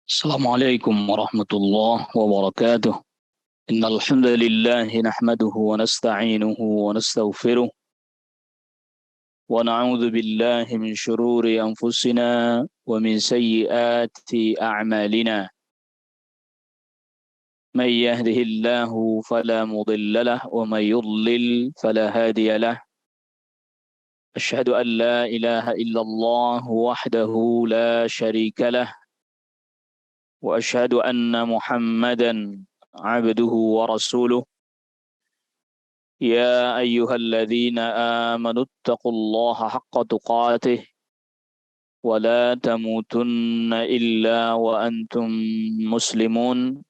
السلام عليكم ورحمة الله وبركاته. إن الحمد لله نحمده ونستعينه ونستغفره ونعوذ بالله من شرور أنفسنا ومن سيئات أعمالنا. من يهده الله فلا مضل له ومن يضلل فلا هادي له. أشهد أن لا إله إلا الله وحده لا شريك له، وأشهد أن محمدا عبده ورسوله. يا أيها الذين آمنوا اتقوا الله حق تقاته ولا تموتن إلا وأنتم مسلمون.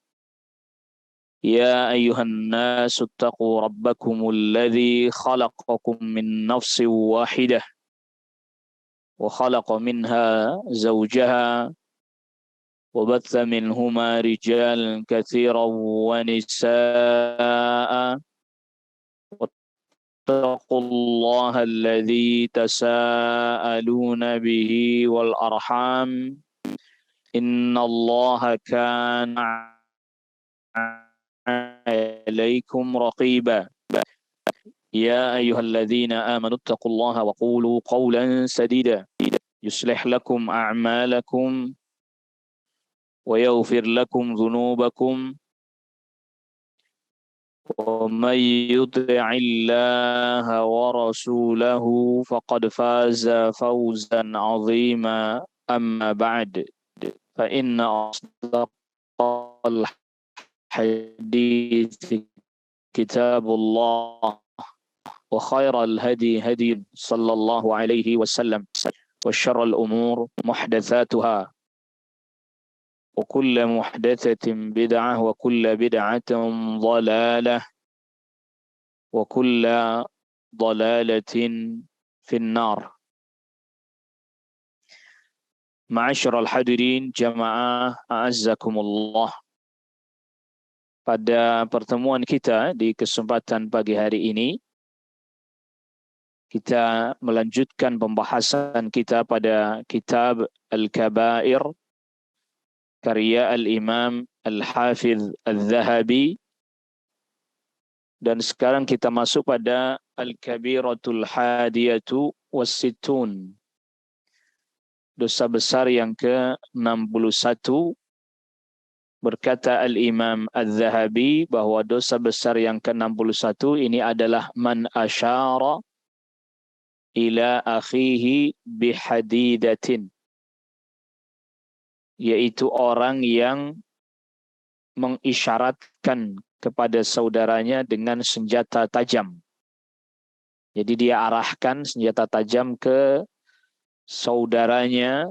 يا أيها الناس اتقوا ربكم الذي خلقكم من نفس واحدة وخلق منها زوجها وبث منهما رجالا كثيرا ونساء. واتقوا الله الذي تساءلون به والأرحام إن الله كان عليكم رقيبا. يا أيها الذين آمنوا اتقوا الله وقولوا قولا سديدا يصلح لكم أعمالكم ويغفر لكم ذنوبكم، ومن يطع الله ورسوله فقد فاز فوزا عظيما. أما بعد، فإن أصدق الحديث كتاب الله، وخير الهدي هدي صلى الله عليه وسلم، وشر الأمور محدثاتها، وكل محدثة بدعة، وكل بدعة ضلالة، وكل ضلالة في النار. Ma'asyiral hadirin jamaah a'azzakumullah. Pada pertemuan kita di kesempatan pagi hari ini, kita melanjutkan pembahasan kita pada kitab Al-Kabair karya Al-Imam Al-Hafidh Al-Zahabi. Dan sekarang kita masuk pada Al-Kabiratul Hadiyatu Wassittun, dosa besar yang ke-61. Berkata Al-Imam Al-Zahabi bahwa dosa besar yang ke-61 ini adalah man asyara ila akhihi bihadidatin, yaitu orang yang mengisyaratkan kepada saudaranya dengan senjata tajam. Jadi dia arahkan senjata tajam ke saudaranya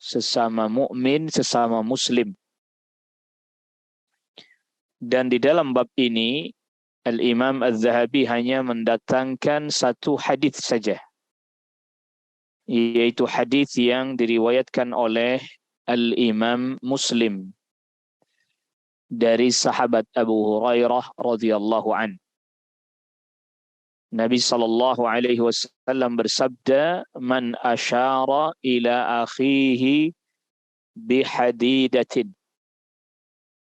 sesama mukmin, sesama muslim. Dan di dalam bab ini Al-Imam Al-Zahabi hanya mendatangkan satu hadis saja, yaitu hadis yang diriwayatkan oleh Al-Imam Muslim dari sahabat Abu Hurairah radhiyallahu an. Nabi sallallahu alaihi wasallam bersabda, "Man asyara ila akhihi bihadidatin."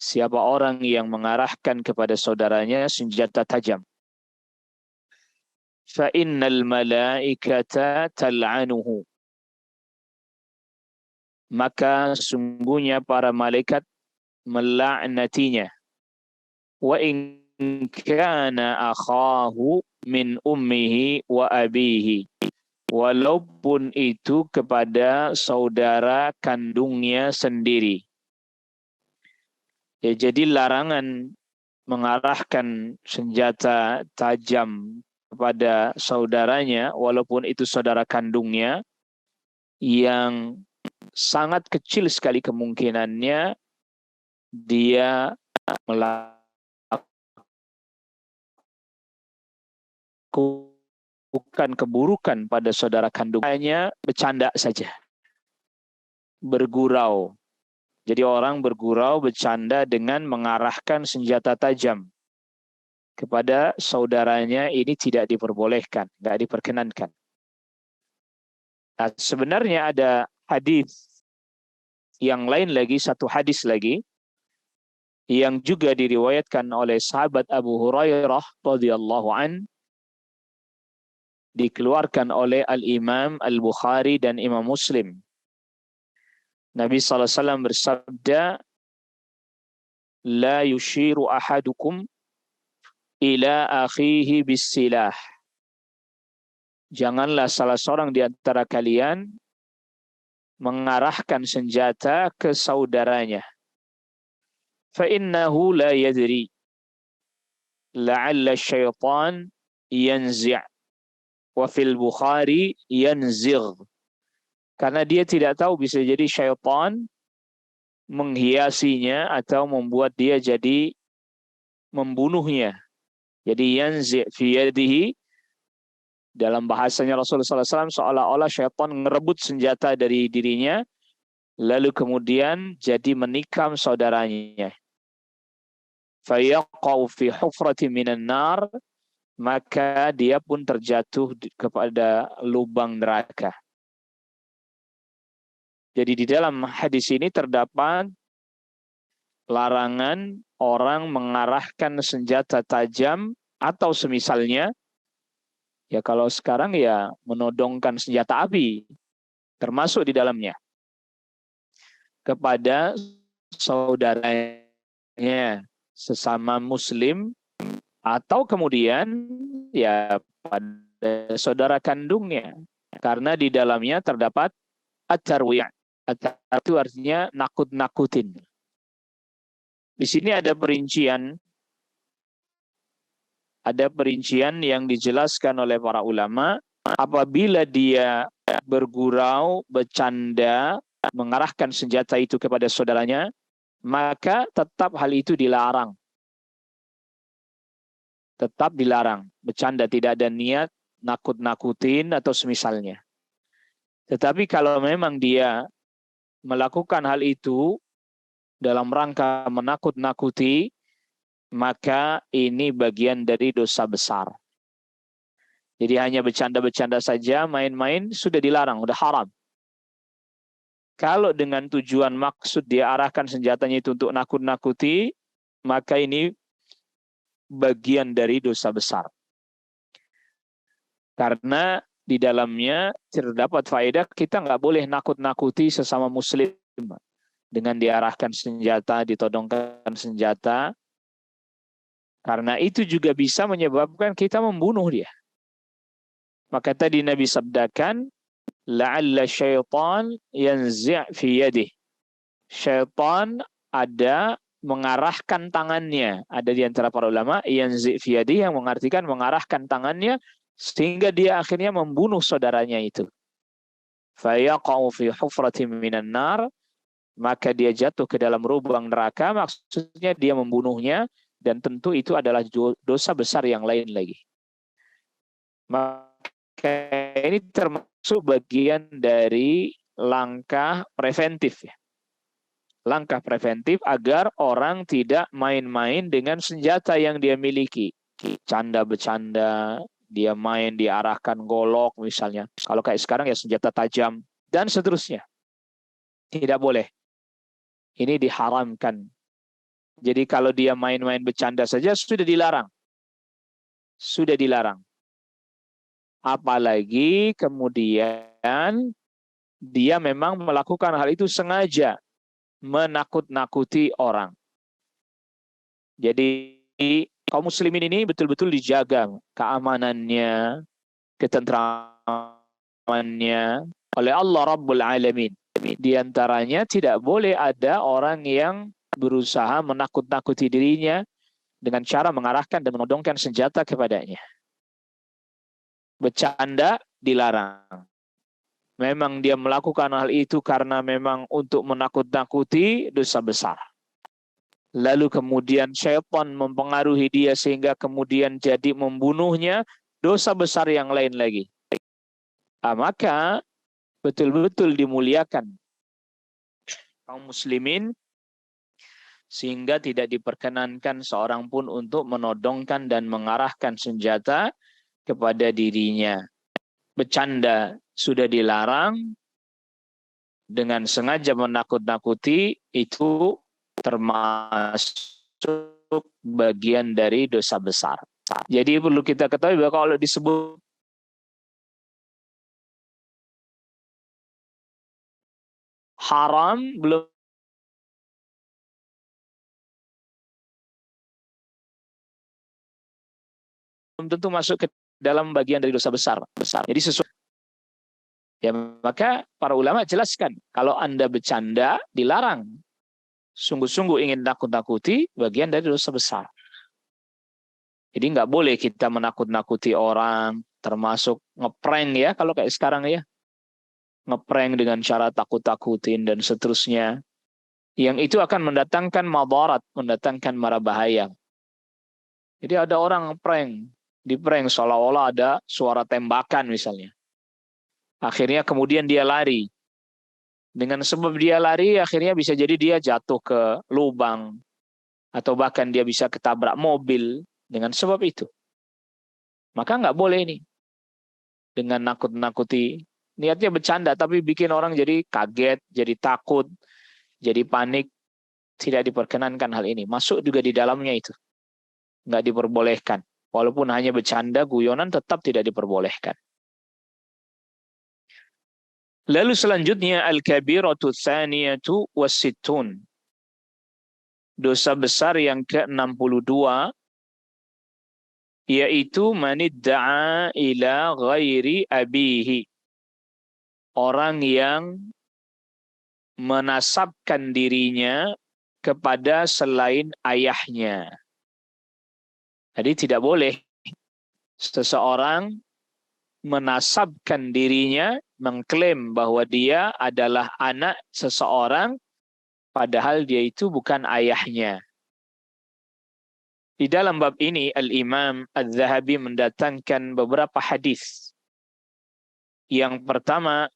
Siapa orang yang mengarahkan kepada saudaranya senjata tajam, fa innal malaikata tal'anuhu, maka sungguhnya para malaikat melaknatinya. Wa in kana akhahu min ummihi wa abihi, walaupun itu kepada saudara kandungnya sendiri. Ya, jadi larangan mengarahkan senjata tajam kepada saudaranya walaupun itu saudara kandungnya, yang sangat kecil sekali kemungkinannya dia melakukan keburukan pada saudara kandungnya, bercanda saja, bergurau. Jadi orang bergurau, bercanda dengan mengarahkan senjata tajam kepada saudaranya, ini tidak diperbolehkan, nggak diperkenankan. Nah, sebenarnya ada hadis yang lain lagi, satu hadis lagi yang juga diriwayatkan oleh sahabat Abu Hurairah radhiyallahu an, dikeluarkan oleh Al-Imam Al-Bukhari dan Imam Muslim. Nabi SAW bersabda, la yushiru ahadukum ila akhihi bisilah. Janganlah salah seorang di antara kalian mengarahkan senjata ke saudaranya. Fa innahu la yadri la'alla syaitan yanzi' wa fil Bukhari yanzigh. Karena dia tidak tahu, bisa jadi syaitan menghiasinya atau membuat dia jadi membunuhnya. Jadi yanzi' fi yadihi, dalam bahasanya Rasulullah SAW, seolah-olah syaitan ngerebut senjata dari dirinya, lalu kemudian jadi menikam saudaranya. Fayaqau fi hufrati minan nar, maka dia pun terjatuh kepada lubang neraka. Jadi di dalam hadis ini terdapat larangan orang mengarahkan senjata tajam atau semisalnya. Ya kalau sekarang ya menodongkan senjata api, termasuk di dalamnya, kepada saudaranya sesama muslim, atau kemudian ya pada saudara kandungnya. Karena di dalamnya terdapat at-tarwi'. At-tarwi' itu artinya nakut-nakutin. Di sini ada perincian yang dijelaskan oleh para ulama. Apabila dia bergurau, bercanda, mengarahkan senjata itu kepada saudaranya, maka tetap hal itu dilarang. Tetap dilarang. Bercanda, tidak ada niat nakut-nakutin atau semisalnya. Tetapi kalau memang dia melakukan hal itu dalam rangka menakut-nakuti, maka ini bagian dari dosa besar. Jadi hanya bercanda-bercanda saja, main-main, sudah dilarang, sudah haram. Kalau dengan tujuan maksud dia arahkan senjatanya itu untuk nakut-nakuti, maka ini bagian dari dosa besar. Karena di dalamnya terdapat faedah, kita nggak boleh nakut-nakuti sesama muslim dengan diarahkan senjata, ditodongkan senjata, karena itu juga bisa menyebabkan kita membunuh dia. Maka tadi Nabi sabdakan, la'alla syaitan yanzi' fi yadih. Syaitan ada mengarahkan tangannya. Ada di antara para ulama yanzi' fi yadih yang mengartikan mengarahkan tangannya sehingga dia akhirnya membunuh saudaranya itu. Fayaqa'u fi hufratin minan nar, maka dia jatuh ke dalam lubang neraka, maksudnya dia membunuhnya, dan tentu itu adalah dosa besar yang lain lagi. Maka ini termasuk bagian dari langkah preventif, ya. Langkah preventif agar orang tidak main-main dengan senjata yang dia miliki. Canda-bercanda, dia main diarahkan golok misalnya. Kalau kayak sekarang ya senjata tajam, dan seterusnya. Tidak boleh. Ini diharamkan. Jadi kalau dia main-main bercanda saja sudah dilarang. Sudah dilarang. Apalagi kemudian dia memang melakukan hal itu sengaja, menakut-nakuti orang. Jadi kaum muslimin ini betul-betul dijaga keamanannya, ketentramannya oleh Allah Rabbul Alamin. Di antaranya tidak boleh ada orang yang berusaha menakut-nakuti dirinya dengan cara mengarahkan dan menodongkan senjata kepadanya. Bercanda dilarang. Memang dia melakukan hal itu karena memang untuk menakut-nakuti, dosa besar. Lalu kemudian syaitan mempengaruhi dia sehingga kemudian jadi membunuhnya, dosa besar yang lain lagi. Maka betul-betul dimuliakan kaum muslimin sehingga tidak diperkenankan seorang pun untuk menodongkan dan mengarahkan senjata kepada dirinya. Bercanda sudah dilarang, dengan sengaja menakut-nakuti itu termasuk bagian dari dosa besar. Jadi perlu kita ketahui bahwa kalau disebut haram belum tentu masuk ke dalam bagian dari dosa besar. Jadi sesuai ya, maka para ulama jelaskan kalau Anda bercanda dilarang. Sungguh-sungguh ingin nakut-nakuti bagian dari dosa besar. Jadi nggak boleh kita menakut-nakuti orang, termasuk ngeprank ya, kalau kayak sekarang ya. Ngeprank dengan cara takut-takutin dan seterusnya. Yang itu akan mendatangkan madarat, mendatangkan mara bahaya. Jadi ada orang ngeprank, di-prank seolah-olah ada suara tembakan misalnya. Akhirnya kemudian dia lari. Dengan sebab dia lari, akhirnya bisa jadi dia jatuh ke lubang. Atau bahkan dia bisa ketabrak mobil dengan sebab itu. Maka nggak boleh ini. Dengan nakut-nakuti. Niatnya bercanda, tapi bikin orang jadi kaget, jadi takut, jadi panik. Tidak diperkenankan hal ini. Masuk juga di dalamnya itu. Nggak diperbolehkan. Walaupun hanya bercanda, guyonan tetap tidak diperbolehkan. Lalu selanjutnya al-kabiratu tsaniyatu wassittun. Dosa besar yang ke-62 yaitu manidda'a ila ghairi abihi. Orang yang menasabkan dirinya kepada selain ayahnya. Jadi tidak boleh seseorang menasabkan dirinya, mengklaim bahwa dia adalah anak seseorang, padahal dia itu bukan ayahnya. Di dalam bab ini, Al-Imam Al-Zahabi mendatangkan beberapa hadis. Yang pertama,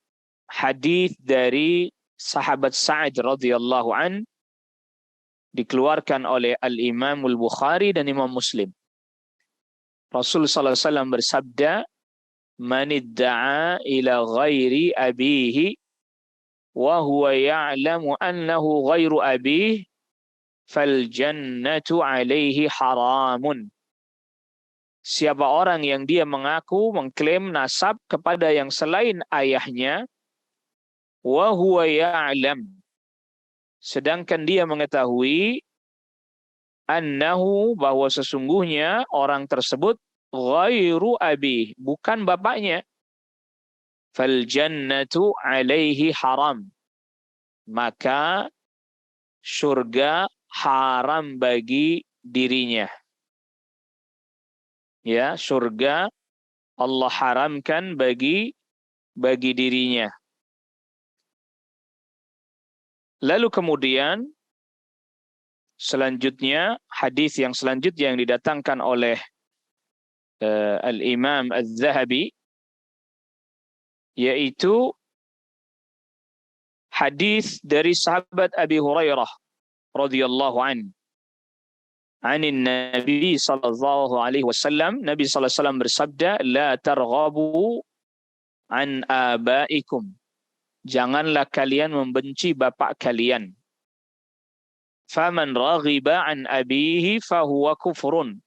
hadis dari sahabat Sa'ad radhiyallahu an, dikeluarkan oleh Al-Imam Al-Bukhari dan Imam Muslim. Rasul sallallahu alaihi wasallam bersabda, "Man idda'a ila ghairi abihi wa huwa ya'lamu annahu ghairu abihi fal jannatu 'alaihi haramun." Siapa orang yang dia mengaku mengklaim nasab kepada yang selain ayahnya, wa huwa ya'lam, sedangkan dia mengetahui annahu, bahwa sesungguhnya orang tersebut ghairu abi, bukan bapaknya, fal jannatu alaihi haram, maka surga haram bagi dirinya. Ya, surga Allah haramkan bagi dirinya. Lalu kemudian selanjutnya, hadis yang selanjutnya yang didatangkan oleh Al-Imam Al-Zahabi, yaitu hadis dari sahabat Abi Hurairah radhiyallahu an. Anin Nabi sallallahu alaihi wasallam, Nabi sallallahu alaihi wasallam bersabda, la targhabu an abaikum. Janganlah kalian membenci bapak kalian. Faman raghiba an abihi fahuwa kufrun.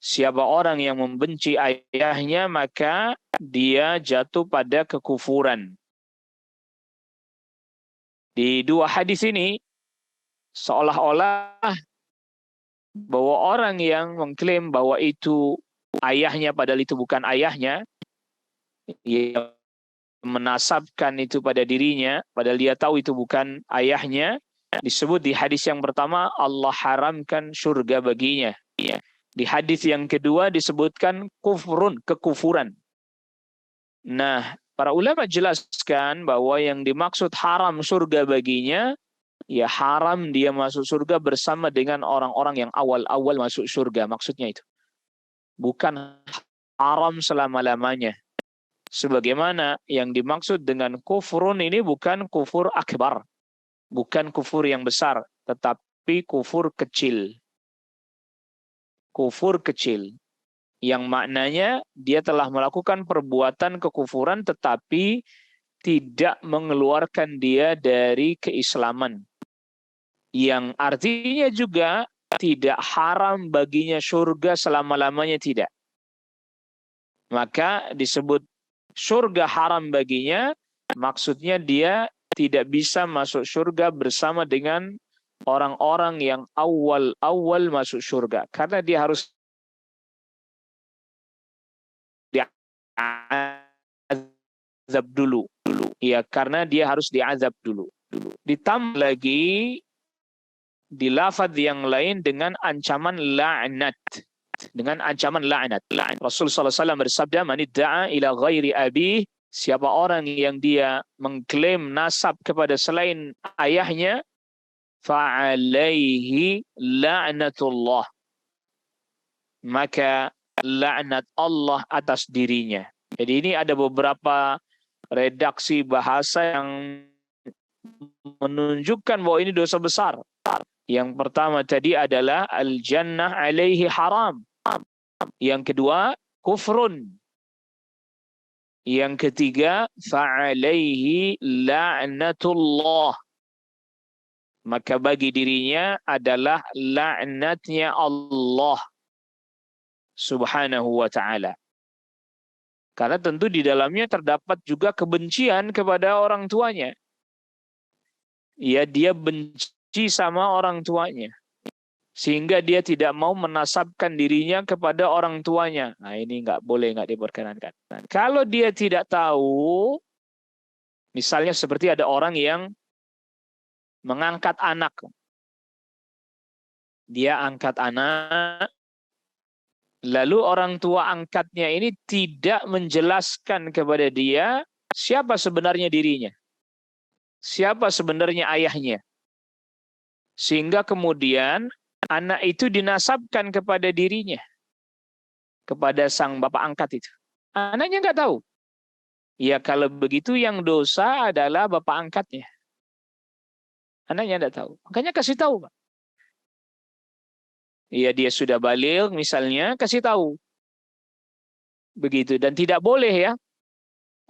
Siapa orang yang membenci ayahnya, maka dia jatuh pada kekufuran. Di dua hadis ini seolah-olah bahwa orang yang mengklaim bahwa itu ayahnya padahal itu bukan ayahnya, yang menasabkan itu pada dirinya padahal dia tahu itu bukan ayahnya, disebut di hadis yang pertama Allah haramkan surga baginya. Di hadis yang kedua disebutkan kufrun, kekufuran. Nah, para ulama jelaskan bahwa yang dimaksud haram surga baginya, ya haram dia masuk surga bersama dengan orang-orang yang awal-awal masuk surga. Maksudnya itu. Bukan haram selama-lamanya. Sebagaimana yang dimaksud dengan kufrun ini bukan kufur akbar. Bukan kufur yang besar. Tetapi kufur kecil. Kufur kecil. Yang maknanya dia telah melakukan perbuatan kekufuran tetapi tidak mengeluarkan dia dari keislaman. Yang artinya juga tidak haram baginya surga selama-lamanya, tidak. Maka disebut surga haram baginya, maksudnya dia tidak bisa masuk surga bersama dengan orang-orang yang awal-awal masuk surga. Karena dia harus diazab dulu. Ya, karena dia harus diazab dulu. Ditambah lagi di lafaz yang lain dengan ancaman laknat. Dengan ancaman laknat. Rasulullah SAW bersabda, "Man idda'a ila ghairi abi", siapa orang yang dia mengklaim nasab kepada selain ayahnya, fa'alaihi la'natullah, maka laknat Allah atas dirinya. Jadi ini ada beberapa redaksi bahasa yang menunjukkan bahwa ini dosa besar. Yang pertama tadi adalah al-jannah alaihi haram. Yang kedua, kufrun. Yang ketiga, fa'alaihi la'natullah, maka bagi dirinya adalah laknatnya Allah subhanahu wa ta'ala. Karena tentu di dalamnya terdapat juga kebencian kepada orang tuanya. Ya, dia benci sama orang tuanya, sehingga dia tidak mau menasabkan dirinya kepada orang tuanya. Nah, ini nggak boleh, nggak diperkenankan. Nah, kalau dia tidak tahu, misalnya seperti ada orang yang mengangkat anak. Dia angkat anak, lalu orang tua angkatnya ini tidak menjelaskan kepada dia siapa sebenarnya dirinya, siapa sebenarnya ayahnya. Sehingga kemudian anak itu dinasabkan kepada dirinya, kepada sang bapak angkat itu. Anaknya nggak tahu. Ya, kalau begitu yang dosa adalah bapak angkatnya. Anaknya nggak tahu. Makanya kasih tahu, Pak. Ya, dia sudah baligh misalnya, kasih tahu. Begitu. Dan tidak boleh ya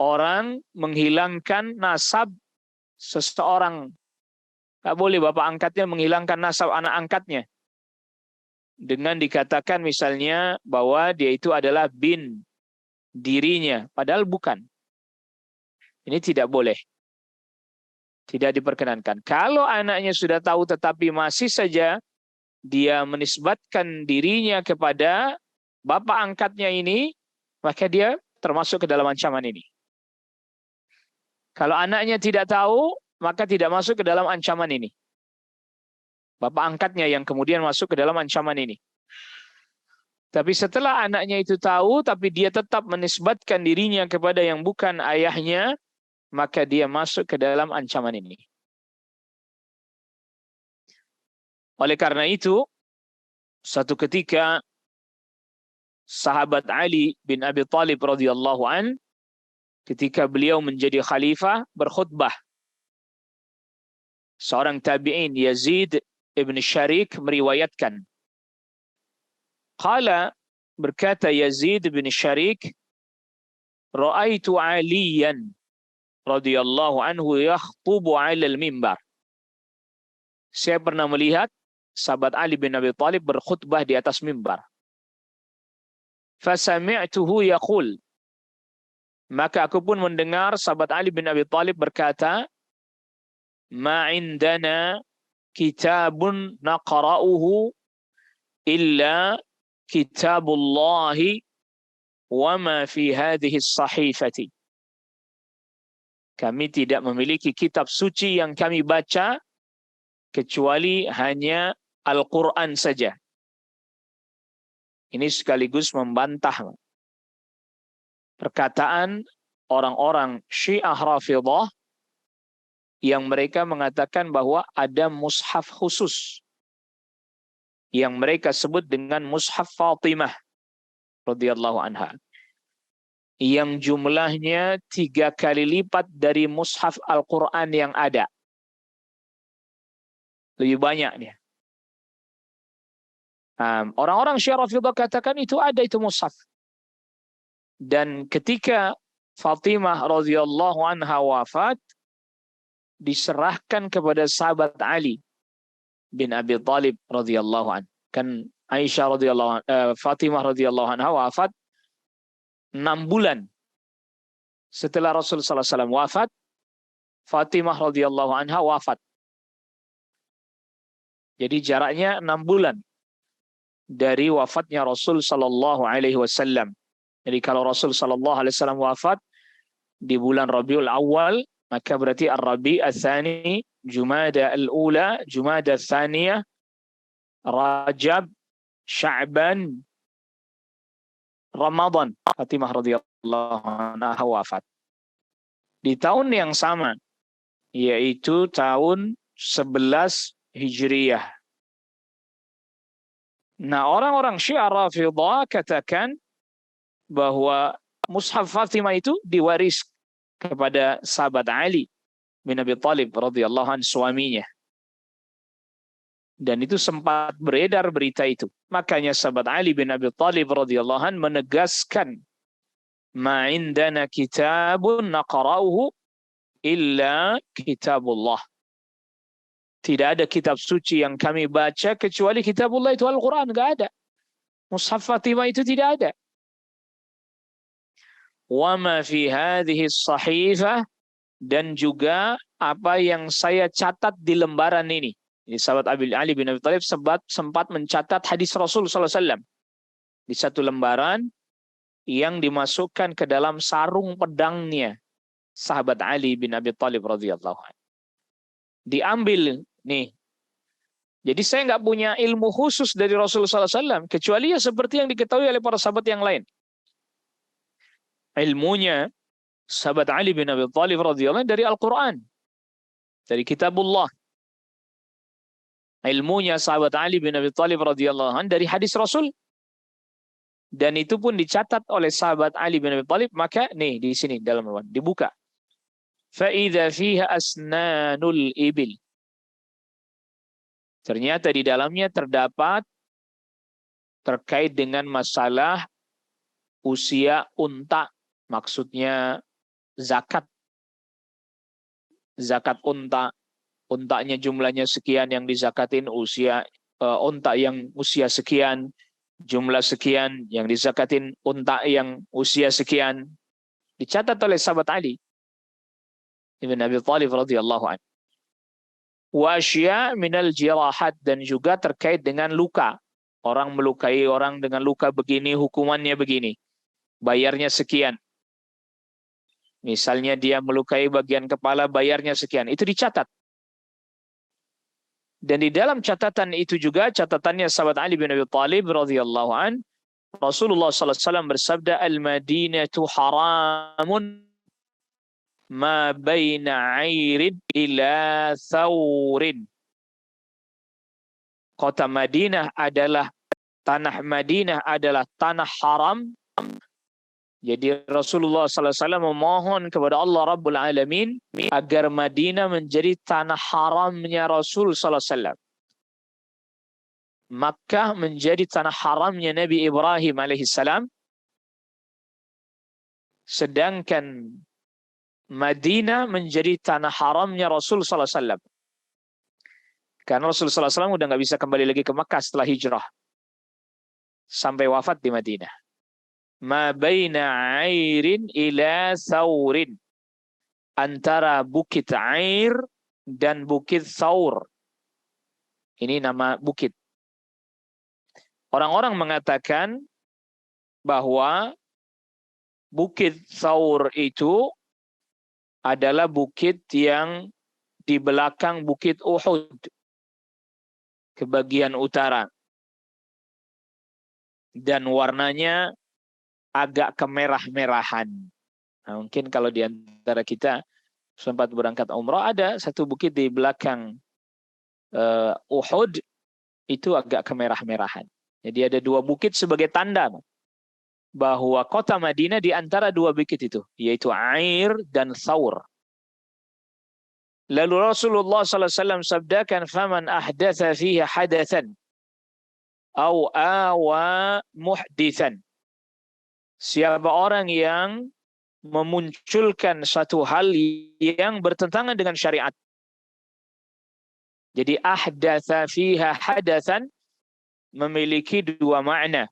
orang menghilangkan nasab seseorang. Tidak boleh bapak angkatnya menghilangkan nasab anak angkatnya dengan dikatakan misalnya bahwa dia itu adalah bin dirinya, padahal bukan. Ini tidak boleh. Tidak diperkenankan. Kalau anaknya sudah tahu tetapi masih saja dia menisbatkan dirinya kepada bapak angkatnya ini, maka dia termasuk ke dalam ancaman ini. Kalau anaknya tidak tahu, maka tidak masuk ke dalam ancaman ini. Bapak angkatnya yang kemudian masuk ke dalam ancaman ini. Tapi setelah anaknya itu tahu, tapi dia tetap menisbatkan dirinya kepada yang bukan ayahnya, maka dia masuk ke dalam ancaman ini. Oleh karena itu, satu ketika sahabat Ali bin Abi Thalib radhiyallahu an, ketika beliau menjadi khalifah, berkhutbah. Seorang tabi'in, Yazid ibn Syarik, meriwayatkan. Qala, berkata Yazid bin Syarik, ra'aitu Aliyan radhiyallahu anhu yakhtubu 'ala al-mimbar. Saya pernah melihat sahabat Ali bin Abi Thalib berkhutbah di atas mimbar. Fasami'tuhu yaqul, maka aku pun mendengar sahabat Ali bin Abi Thalib berkata, ma indana kitabun naqra'uhu illa kitabullahi wa ma fi hadhihi as-sahifati. Kami tidak memiliki kitab suci yang kami baca kecuali hanya Al-Quran saja. Ini sekaligus membantah perkataan orang-orang Syiah Rafidhah yang mereka mengatakan bahwa ada mushaf khusus yang mereka sebut dengan mushaf Fatimah radhiyallahu anha, yang jumlahnya 3 kali lipat dari mushaf Al-Quran yang ada. Lebih banyak dia. Orang-orang Syiah Rafidhah katakan itu ada itu mushaf. Dan ketika Fatimah radhiyallahu anha wafat, diserahkan kepada sahabat Ali bin Abi Thalib radhiyallahu anhu. Kan Aisyah radhiyallahu Fatimah radhiyallahu anha wafat 6 bulan setelah Rasul sallallahu alaihi wasallam wafat. Fatimah radhiyallahu anha wafat. Jadi jaraknya 6 bulan dari wafatnya Rasul sallallahu alaihi wasallam. Jadi kalau Rasul sallallahu alaihi wasallam wafat di bulan Rabiul Awal, maka berarti Ar-Rabi' Ats-Tsani, Jumada Al-Ula, Jumada Ats-Tsaniyah, Rajab, Sya'ban, Ramadan. Fatimah radhiyallahu anha wafat. Di tahun yang sama, yaitu tahun 11 Hijriyah. Nah, orang-orang Syiah Rafidhah katakan bahwa mushaf Fatimah itu diwaris kepada sahabat Ali bin Abi Thalib radhiyallahu anhu, suaminya. Dan itu sempat beredar berita itu. Makanya sahabat Ali bin Abi Thalib radhiyallahu anhu menegaskan, "Ma indana kitabun naqra'uhu illa kitabullah." Tidak ada kitab suci yang kami baca kecuali kitabullah, itu Al-Quran. Nggak ada. Mushaf Fatimah itu tidak ada. Wa ma fi hadhihi as-sahifah, dan juga apa yang saya catat di lembaran ini. Jadi sahabat Ali bin Abi Thalib sempat mencatat hadis Rasul sallallahu alaihi wasallam di satu lembaran yang dimasukkan ke dalam sarung pedangnya sahabat Ali bin Abi Thalib radhiyallahu anhu. Diambil nih. Jadi saya nggak punya ilmu khusus dari Rasulullah SAW, kecuali ya seperti yang diketahui oleh para sahabat yang lain. Ilmunya sahabat Ali bin Abi Thalib radhiyallahu anhu dari Al-Quran, dari kitabullah. Ilmunya sahabat Ali bin Abi Thalib radhiyallahu anhu dari hadis Rasul. Dan itu pun dicatat oleh sahabat Ali bin Abi Thalib. Maka nih di sini dalam Al-Quran dibuka. فَإِذَا فِيهَا أَسْنَانُ الْإِبِلِ. Ternyata di dalamnya terdapat terkait dengan masalah usia unta. Maksudnya zakat. Zakat unta. Untanya jumlahnya sekian yang dizakatin, usia unta yang usia sekian, jumlah sekian yang dizakatin, unta yang usia sekian. Dicatat oleh sahabat Ali bin Abi Thalib radhiyallahu anhu. Wa asya minal jirahat, dan juga terkait dengan luka. Orang melukai orang dengan luka begini, hukumannya begini. Bayarnya sekian. Misalnya dia melukai bagian kepala, bayarnya sekian. Itu dicatat. Dan di dalam catatan itu juga, catatannya sahabat Ali bin Abi Thalib radhiyallahu an, Rasulullah sallallahu alaihi wasallam bersabda, "Al-Madinatu haramun ma baina 'airin ila thawrin." Kota Madinah adalah, tanah Madinah adalah tanah haram. Jadi Rasulullah SAW memohon kepada Allah Rabbul Alamin agar Madinah menjadi tanah haramnya Rasul SAW. Makkah menjadi tanah haramnya Nabi Ibrahim alaihissalam. Sedangkan Madinah menjadi tanah haramnya Rasul SAW. Karena Rasul SAW udah nggak bisa kembali lagi ke Makkah setelah hijrah. Sampai wafat di Madinah. Ma baina 'airin ila thawrin. Antara Bukit Air dan Bukit Thawr. Ini nama bukit. Orang-orang mengatakan bahwa Bukit Thawr itu adalah bukit yang di belakang Bukit Uhud, ke bagian utara. Dan warnanya agak kemerah-merahan. Nah, mungkin kalau di antara kita sempat berangkat umrah, ada satu bukit di belakang Uhud, itu agak kemerah-merahan. Jadi ada 2 bukit sebagai tanda bahwa kota Madinah di antara 2 bukit itu, yaitu Air dan Thawr. Lalu Rasulullah SAW sabdakan, "Faman ahdatha fiha hadathan aw awa muhdithan." Siapa orang yang memunculkan satu hal yang bertentangan dengan syariat. Jadi ahdatsa fiha hadatsan memiliki dua makna.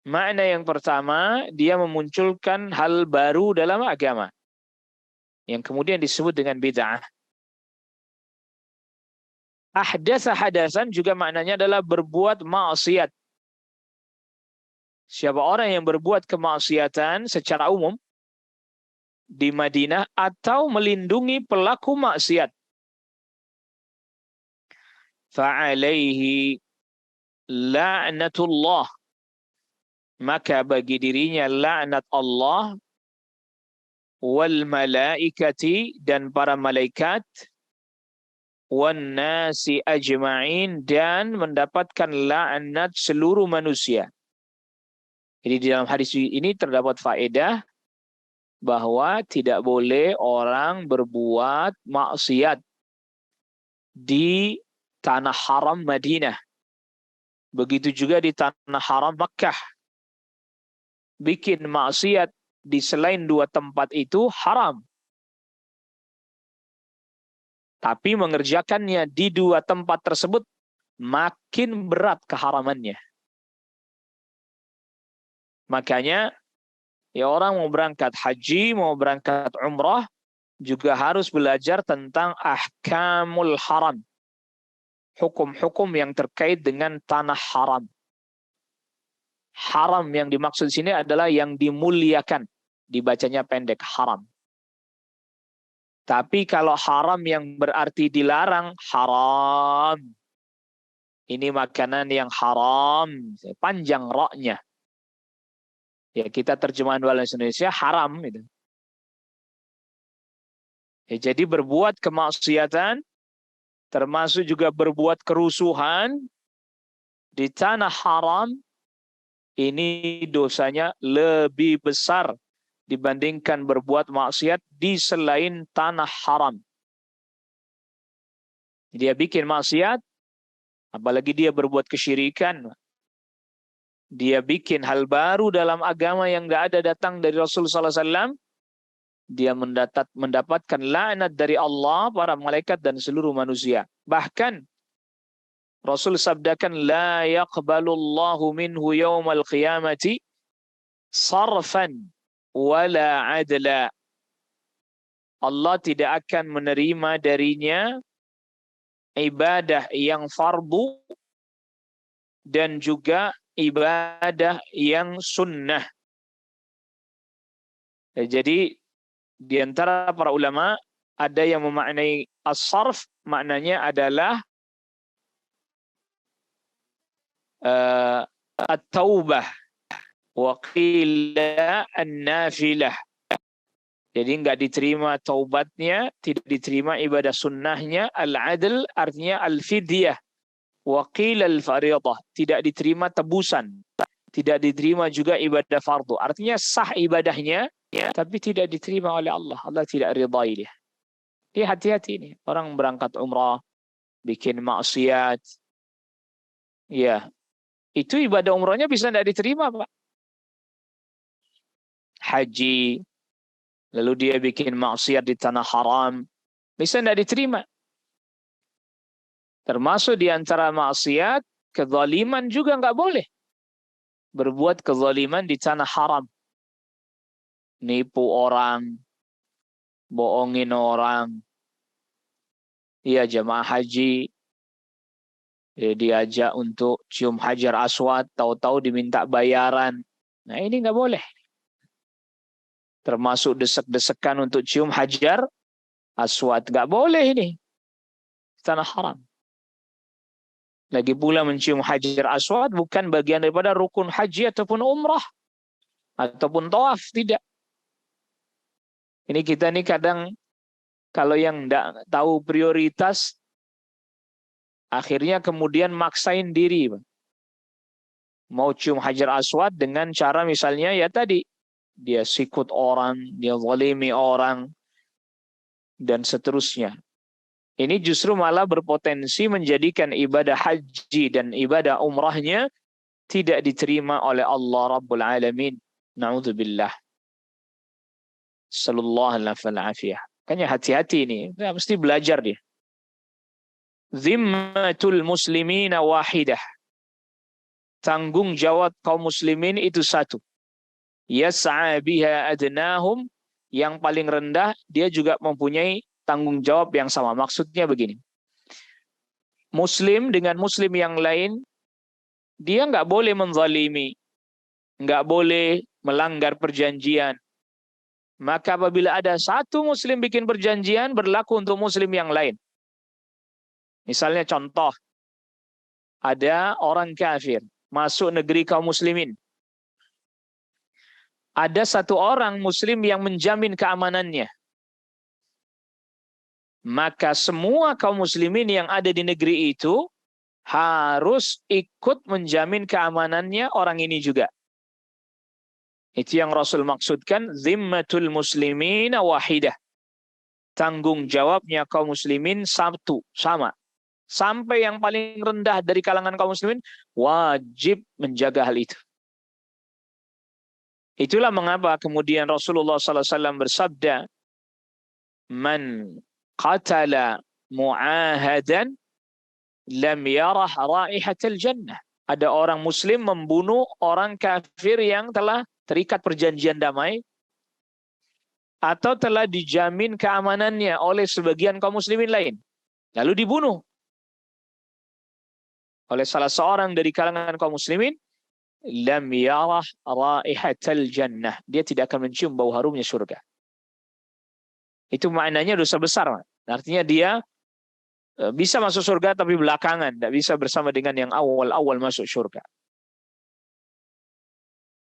Makna yang pertama, dia memunculkan hal baru dalam agama, yang kemudian disebut dengan bid'ah. Ahdatsa hadatsan juga maknanya adalah berbuat maksiat. Siapa orang yang berbuat kemaksiatan secara umum di Madinah atau melindungi pelaku maksiat, fa'alaihi la'natullah, maka bagi dirinya laknat Allah, wal malaikati, dan para malaikat, wan nasi ajma'in, dan mendapatkan laknat seluruh manusia. Jadi di dalam hadis ini terdapat faedah bahwa tidak boleh orang berbuat maksiat di tanah haram Madinah. Begitu juga di tanah haram Makkah. Bikin maksiat di selain dua tempat itu haram. Tapi mengerjakannya di dua tempat tersebut makin berat keharamannya. Makanya ya orang mau berangkat haji, mau berangkat umrah, juga harus belajar tentang ahkamul haram. Hukum-hukum yang terkait dengan tanah haram. Haram yang dimaksud sini adalah yang dimuliakan. Dibacanya pendek, haram. Tapi kalau haram yang berarti dilarang, haram. Ini makanan yang haram. Panjang roknya. Ya, kita terjemahan bahasa Indonesia haram gitu. Ya, jadi berbuat kemaksiatan, termasuk juga berbuat kerusuhan di tanah haram, ini dosanya lebih besar dibandingkan berbuat maksiat di selain tanah haram. Dia bikin maksiat, apalagi dia berbuat kesyirikan, dia bikin hal baru dalam agama yang tidak ada datang dari Rasulullah SAW, dia mendapatkan laknat dari Allah, para malaikat, dan seluruh manusia. Bahkan Rasul sabdakan, la yaqbalullahu minhu yawmal qiyamati sarfan wala adla. Allah tidak akan menerima darinya ibadah yang fardu dan juga ibadah yang sunnah. Jadi di antara para ulama ada yang memaknai as-sarf, maknanya adalah at-taubah wa qila an-nafilah. Jadi enggak diterima taubatnya, tidak diterima ibadah sunnahnya. Al-adl artinya al-fidyah. Wa qila al-fariḍah, tidak diterima tebusan. Tidak diterima juga ibadah fardu. Artinya sah ibadahnya, tapi tidak diterima oleh Allah. Allah tidak ridai dia. Dia hati-hati ini. Orang berangkat umrah, bikin maksiat. Ya, itu ibadah umrahnya bisa tidak diterima, Pak. Haji, lalu dia bikin maksiat di tanah haram, bisa tidak diterima. Termasuk di antara maksiat, kezaliman juga nggak boleh. Berbuat kezaliman di tanah haram. Nipu orang, bohongin orang. Ya, jemaah haji diajak untuk cium hajar aswad, tahu-tahu diminta bayaran. Nah, ini nggak boleh. Termasuk desek-desekan untuk cium hajar aswad, nggak boleh ini. Tanah haram. Lagi pula mencium hajar aswad bukan bagian daripada rukun haji ataupun umrah ataupun tawaf, tidak. Ini kita nih kadang kalau yang tidak tahu prioritas, akhirnya kemudian maksain diri. Mau cium hajar aswad dengan cara misalnya ya tadi, dia sikut orang, dia zalimi orang, dan seterusnya. Ini justru malah berpotensi menjadikan ibadah haji dan ibadah umrahnya tidak diterima oleh Allah Rabbul Alamin. Na'udzubillah. Sallallahu alaihi. Makanya hati-hati ini, ya, mesti belajar dia. Zimmatul muslimina wahidah. Tanggung jawab kaum muslimin itu satu. Yas'a biha adnahum, yang paling rendah dia juga mempunyai tanggung jawab yang sama. Maksudnya begini. Muslim dengan muslim yang lain, dia nggak boleh menzalimi, nggak boleh melanggar perjanjian. Maka apabila ada satu muslim bikin perjanjian, berlaku untuk muslim yang lain. Misalnya contoh, ada orang kafir masuk negeri kaum muslimin. Ada satu orang muslim yang menjamin keamanannya. Maka semua kaum muslimin yang ada di negeri itu harus ikut menjamin keamanannya orang ini juga. Itu yang Rasul maksudkan, zimmatul muslimina wahidah. Tanggung jawabnya kaum muslimin satu, sama. Sampai yang paling rendah dari kalangan kaum muslimin wajib menjaga hal itu. Itulah mengapa kemudian Rasulullah SAW bersabda, man qatala mu'ahadan lam yarah raihatal jannah. Ada orang muslim membunuh orang kafir yang telah terikat perjanjian damai atau telah dijamin keamanannya oleh sebagian kaum muslimin lain, lalu dibunuh oleh salah seorang dari kalangan kaum muslimin, lam yarah raihatal jannah, dia tidak akan mencium bau harumnya surga. Itu maknanya dosa besar. Artinya dia bisa masuk surga tapi belakangan, tidak bisa bersama dengan yang awal-awal masuk surga.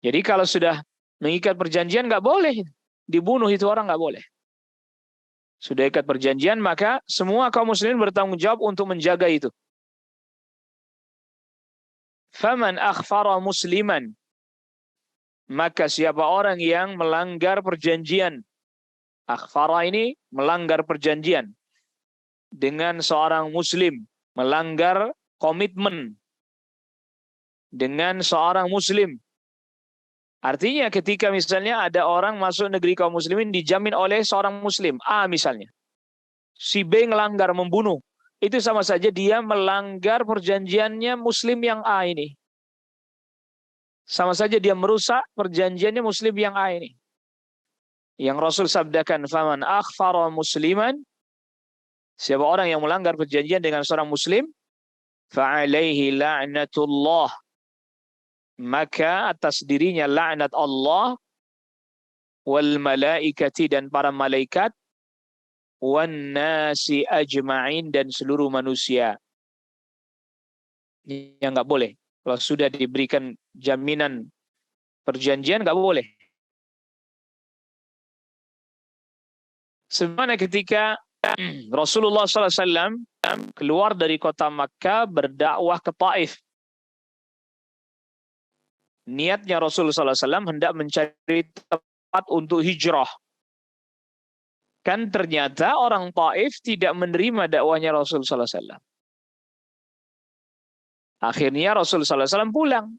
Jadi kalau sudah mengikat perjanjian nggak boleh dibunuh itu orang, nggak boleh. Sudah ikat perjanjian, maka semua kaum muslimin bertanggung jawab untuk menjaga itu. Faman akhfara musliman, maka siapa orang yang melanggar perjanjian. Akhfara ini melanggar perjanjian dengan seorang muslim, melanggar komitmen dengan seorang muslim. Artinya ketika misalnya ada orang masuk negeri kaum muslimin dijamin oleh seorang muslim, A misalnya. Si B ngelanggar, membunuh. Itu sama saja dia melanggar perjanjiannya muslim yang A ini. Sama saja dia merusak perjanjiannya muslim yang A ini. Yang Rasul sabdakan, faman akhfara musliman, siapa orang yang melanggar perjanjian dengan seorang muslim, fa'alaihi la'natullah, maka atas dirinya laknat Allah, wal malaikati, dan para malaikat, wan nasi ajma'in, dan seluruh manusia. Yang nggak boleh. Kalau sudah diberikan jaminan perjanjian, nggak boleh. Sebagaimana ketika Rasulullah SAW keluar dari kota Makkah berdakwah ke Taif. Niatnya Rasulullah SAW hendak mencari tempat untuk hijrah. Kan ternyata orang Taif tidak menerima dakwahnya Rasulullah SAW. Akhirnya Rasulullah SAW pulang.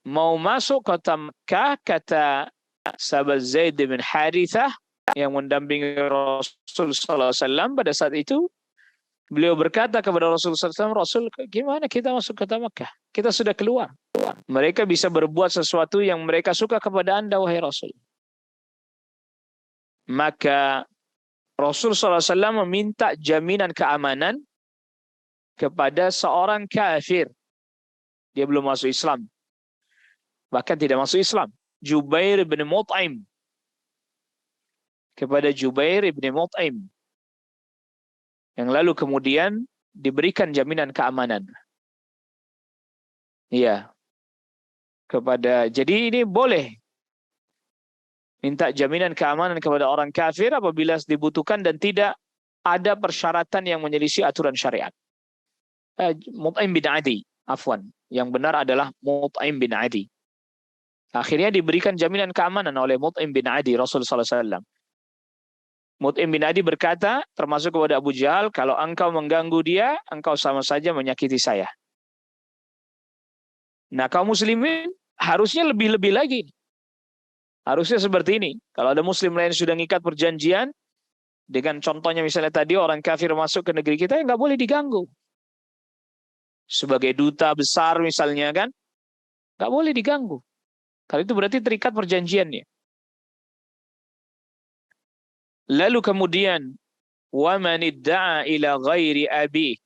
Mau masuk kota Makkah, kata sahabat Zaid bin Harithah yang mendampingi Rasulullah SAW pada saat itu, beliau berkata kepada Rasulullah SAW, Rasul, gimana kita masuk kota Makkah? Kita sudah keluar. Mereka bisa berbuat sesuatu yang mereka suka kepada Anda, wahai Rasul. Maka Rasulullah SAW meminta jaminan keamanan kepada seorang kafir. Dia belum masuk Islam. Bahkan tidak masuk Islam. Jubair bin Mut'im. Kepada Jubair bin Mut'im. Yang lalu kemudian diberikan jaminan keamanan. Iya. Jadi ini boleh minta jaminan keamanan kepada orang kafir apabila dibutuhkan dan tidak ada persyaratan yang menyelisih aturan syariat. Mut'im bin Adi, afwan. Yang benar adalah Mut'im bin Adi. Akhirnya diberikan jaminan keamanan oleh Mut'im bin Adi, Rasulullah SAW. Mut'im bin Adi berkata, termasuk kepada Abu Jahal, kalau engkau mengganggu dia, engkau sama saja menyakiti saya. Nah, kaum muslimin harusnya lebih-lebih lagi. Harusnya seperti ini. Kalau ada muslim lain sudah ngikat perjanjian, dengan contohnya misalnya tadi orang kafir masuk ke negeri kita, ya nggak boleh diganggu. Sebagai duta besar misalnya kan, nggak boleh diganggu. Kalau itu berarti terikat perjanjiannya. Lalu kemudian, وَمَنِ ادَّعَى إِلَى غَيْرِ أَبِيهِ.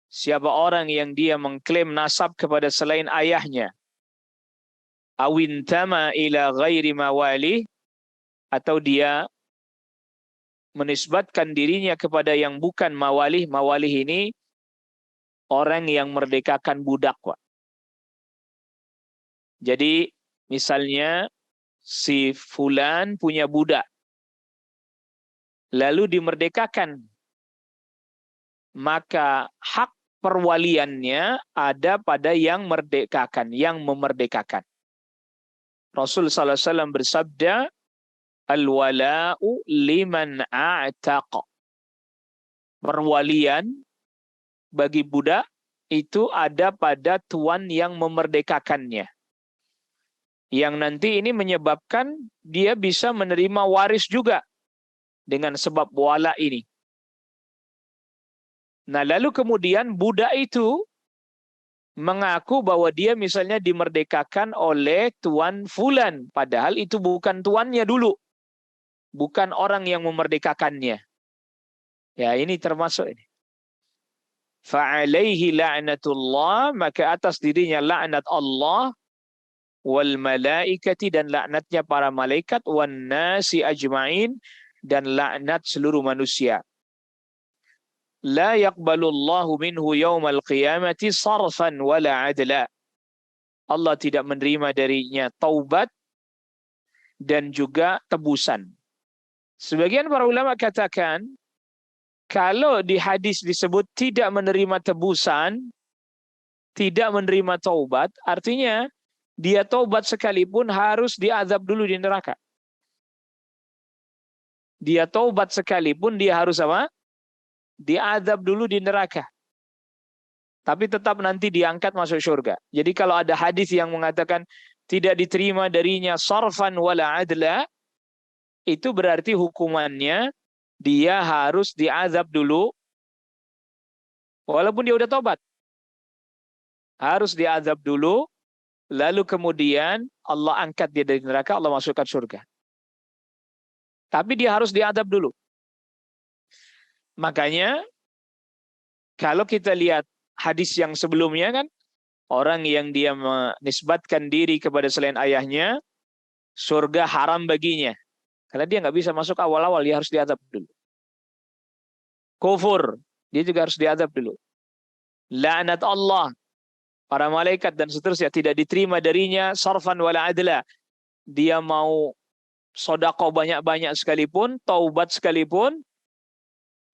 Siapa orang yang dia mengklaim nasab kepada selain ayahnya. Awintama ila ghairi mawali, atau dia menisbatkan dirinya kepada yang bukan mawalih. Mawalih ini orang yang merdekakan budak, Pak. Jadi misalnya si fulan punya budak, lalu dimerdekakan, maka hak perwaliannya ada pada yang merdekakan, yang memerdekakan. Rasul sallallahu alaihi wasallam bersabda, al-wala'u liman a'taqa. Perwalian bagi budak itu ada pada tuan yang memerdekakannya. Yang nanti ini menyebabkan dia bisa menerima waris juga dengan sebab wala ini. Nah, lalu kemudian budak itu mengaku bahwa dia misalnya dimerdekakan oleh tuan fulan, padahal itu bukan tuannya dulu. Bukan orang yang memerdekakannya. Ya, ini termasuk ini. Fa'alaihi la'natullah, maka atas dirinya laknat Allah, wal malaikati, dan laknatnya para malaikat, wan nasi ajma'in, dan laknat seluruh manusia. La yaqbalullahu minhu yawmal qiyamati sarfan wala adla. Allah tidak menerima darinya taubat dan juga tebusan. Sebagian para ulama katakan, kalau di hadis disebut tidak menerima tebusan, tidak menerima taubat, artinya dia taubat sekalipun harus diazab dulu di neraka. Dia taubat sekalipun dia harus apa? Diazab dulu di neraka. Tapi tetap nanti diangkat masuk surga. Jadi kalau ada hadis yang mengatakan tidak diterima darinya sarfan wala adla, itu berarti hukumannya dia harus diazab dulu, walaupun dia udah tobat. Harus diazab dulu, lalu kemudian Allah angkat dia dari neraka, Allah masukkan surga. Tapi dia harus diazab dulu. Makanya, kalau kita lihat hadis yang sebelumnya kan, orang yang dia menisbatkan diri kepada selain ayahnya, surga haram baginya. Karena dia nggak bisa masuk awal-awal, dia harus diazab dulu. Kufur, dia juga harus diazab dulu. La'nat Allah, para malaikat dan seterusnya tidak diterima darinya sarfan wala adla. Dia mau sodako banyak-banyak sekalipun, taubat sekalipun,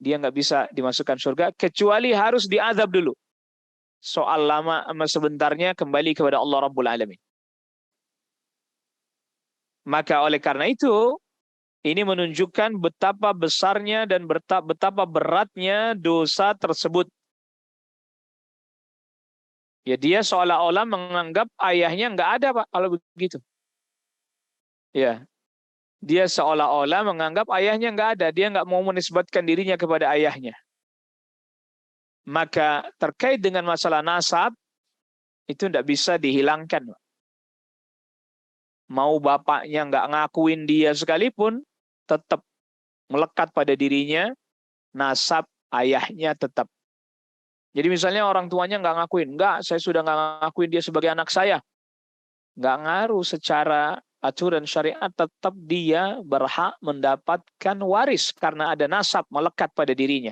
dia nggak bisa dimasukkan surga, kecuali harus diazab dulu. Soal lama sama sebentarnya kembali kepada Allah Rabbul Alamin. Maka oleh karena itu, ini menunjukkan betapa besarnya dan betapa beratnya dosa tersebut. Ya, dia seolah-olah menganggap ayahnya nggak ada, Pak, kalau begitu. Ya, dia seolah-olah menganggap ayahnya nggak ada. Dia nggak mau menisbatkan dirinya kepada ayahnya. Maka terkait dengan masalah nasab, itu tidak bisa dihilangkan. Mau bapaknya nggak ngakuin dia sekalipun, tetap melekat pada dirinya, nasab ayahnya tetap. Jadi misalnya orang tuanya nggak ngakuin, nggak, saya sudah nggak ngakuin dia sebagai anak saya. Nggak ngaruh, secara aturan syariat tetap dia berhak mendapatkan waris karena ada nasab melekat pada dirinya.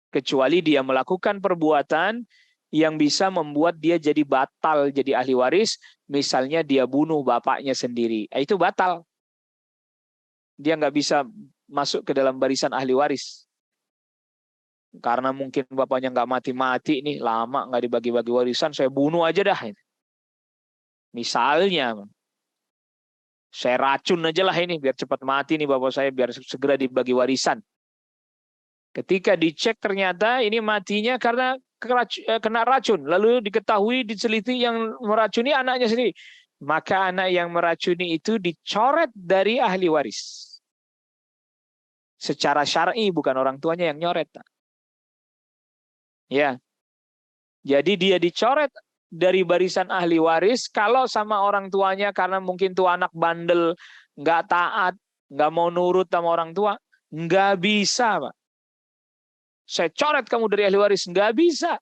Kecuali dia melakukan perbuatan yang bisa membuat dia jadi batal jadi ahli waris, misalnya dia bunuh bapaknya sendiri, itu batal. Dia nggak bisa masuk ke dalam barisan ahli waris. Karena mungkin bapaknya nggak mati-mati nih, lama nggak dibagi-bagi warisan, saya bunuh aja dah. Misalnya, saya racun aja lah ini, biar cepat mati nih bapak saya, biar segera dibagi warisan. Ketika dicek ternyata ini matinya karena kena racun, lalu diketahui diteliti yang meracuni anaknya sendiri. maka anak yang meracuni itu dicoret dari ahli waris. Secara syar'i, bukan orang tuanya yang nyoret. Ya, jadi dia dicoret dari barisan ahli waris kalau sama orang tuanya karena mungkin tuh anak bandel, nggak taat, nggak mau nurut sama orang tua, nggak bisa, Pak. Saya coret kamu dari ahli waris, nggak bisa.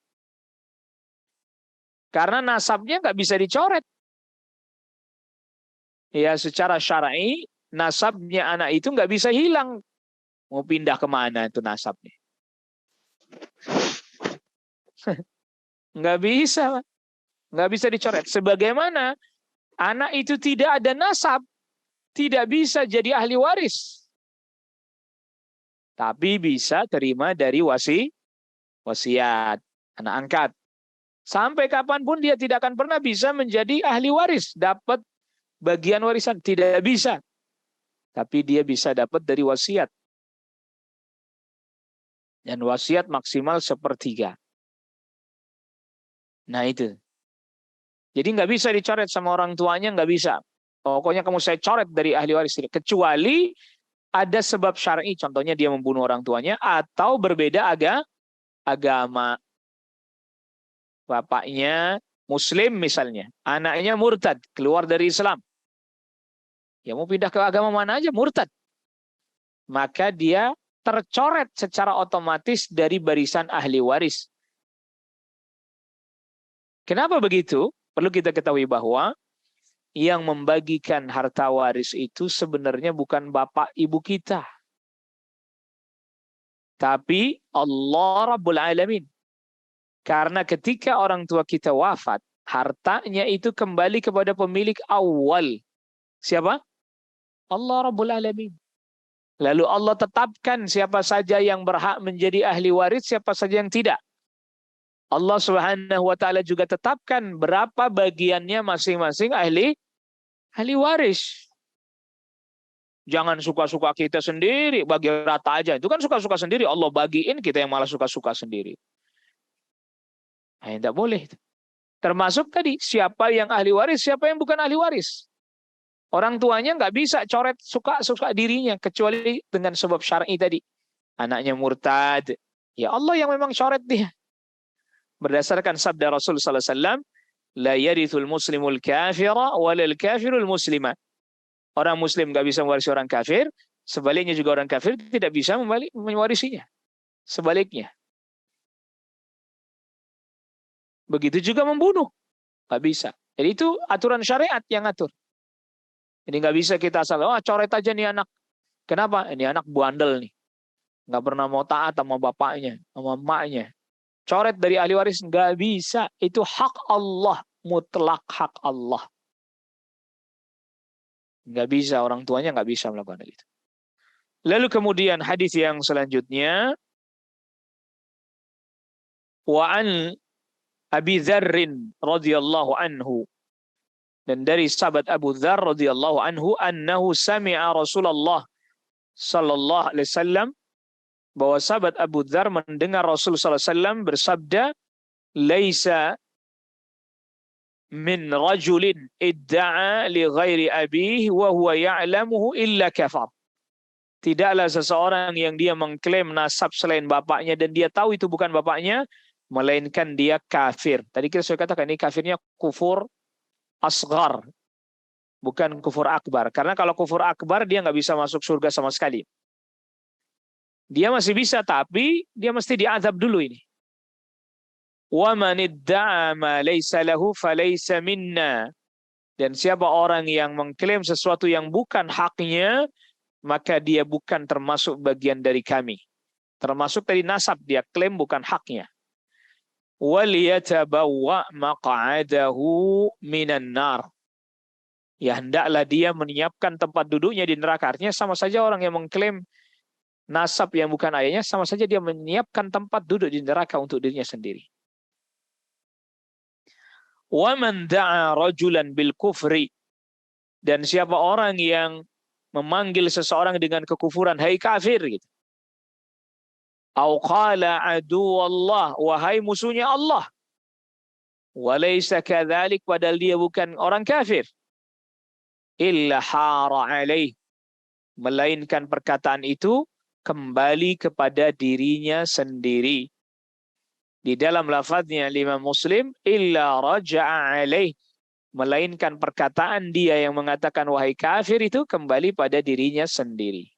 Karena nasabnya nggak bisa dicoret. Ya, secara syar'i, nasabnya anak itu nggak bisa hilang. Mau pindah kemana itu nasabnya? Nggak bisa, Pak. Nggak bisa dicoret. Sebagaimana anak itu tidak ada nasab, tidak bisa jadi ahli waris. Tapi bisa terima dari wasiat, anak angkat. Sampai kapanpun dia tidak akan pernah bisa menjadi ahli waris, dapat bagian warisan. Tidak bisa. Tapi dia bisa dapat dari wasiat. Dan wasiat maksimal 1/3. Nah itu. Jadi nggak bisa dicoret sama orang tuanya, nggak bisa. Pokoknya kamu saya coret dari ahli waris. Kecuali ada sebab syar'i, contohnya dia membunuh orang tuanya, atau berbeda agama. Bapaknya Muslim misalnya, anaknya murtad, keluar dari Islam. Ya mau pindah ke agama mana aja, murtad. Maka dia tercoret secara otomatis dari barisan ahli waris. Kenapa begitu? Perlu kita ketahui bahwa yang membagikan harta waris itu sebenarnya bukan bapak ibu kita. Tapi Allah Rabbul Alamin. Karena ketika orang tua kita wafat, hartanya itu kembali kepada pemilik awal. Siapa? Allah Rabbul Alamin. Lalu Allah tetapkan siapa saja yang berhak menjadi ahli waris, siapa saja yang tidak. Allah Subhanahu wa taala juga tetapkan berapa bagiannya masing-masing ahli waris. Jangan suka-suka kita sendiri, bagi rata aja. Itu kan suka-suka sendiri, Allah bagiin, kita yang malah suka-suka sendiri. Nah, tidak boleh. Termasuk tadi, siapa yang ahli waris, siapa yang bukan ahli waris. Orang tuanya nggak bisa coret suka-suka dirinya, kecuali dengan sebab syar'i tadi. Anaknya murtad, ya Allah yang memang coret dia. Berdasarkan sabda Rasul sallallahu alaihi wasallam, la yarithul muslimul kafira walal kafirul muslima. Orang muslim nggak bisa mewarisi orang kafir, sebaliknya juga orang kafir tidak bisa mewarisinya. Sebaliknya. Begitu juga membunuh, nggak bisa. Jadi itu aturan syariat yang ngatur. Jadi nggak bisa kita asal, coret aja nih anak. Kenapa? Ini anak bandel nih, nggak pernah mau taat sama bapaknya, sama emaknya. Coret dari ahli waris, nggak bisa. Itu hak Allah, mutlak hak Allah. Nggak bisa, orang tuanya nggak bisa melakukan itu. Lalu kemudian hadis yang selanjutnya, wa'an Abi Dzarrin radhiyallahu anhu, dan dari sahabat Abu Dzar radhiyallahu anhu, annahu sami'a Rasulullah sallallahu alaihi wasallam, bahwa sahabat Abu Dzar mendengar Rasul sallallahu alaihi wasallam bersabda, laisa min rajulin idda'a li ghairi abihi wa huwa ya'lamuhu illa kafar. Tidaklah seseorang yang dia mengklaim nasab selain bapaknya dan dia tahu itu bukan bapaknya, melainkan dia kafir. Tadi kita sudah katakan ini kafirnya kufur asghar, bukan kufur akbar. Karena kalau kufur akbar dia nggak bisa masuk surga sama sekali. Dia masih bisa, tapi dia mesti diazab dulu ini. Wa man idda'a ma laysa lahu falaysa minna. Dan siapa orang yang mengklaim sesuatu yang bukan haknya, maka dia bukan termasuk bagian dari kami. Termasuk dari nasab, dia klaim bukan haknya. وَلْيَتَبَوَّأْ مَقْعَدَهُ مِنَ النَّارِ. Ya hendaklah dia menyiapkan tempat duduknya di neraka. Artinya sama saja orang yang mengklaim nasab yang bukan ayahnya, sama saja dia menyiapkan tempat duduk di neraka untuk dirinya sendiri. وَمَنْ دَعَى رَجُلًا بِالْكُفْرِ. Dan siapa orang yang memanggil seseorang dengan kekufuran, hai kafir gitu. Au qala aduwallah, wahai musuhnya Allah. Walaysa kadzalik, padahal dia bukan orang kafir. illa hara alaih, melainkan perkataan itu kembali kepada dirinya sendiri. Di dalam lafadznya Imam Muslim, illa raja'a alaih, melainkan perkataan dia yang mengatakan wahai kafir itu kembali pada dirinya sendiri.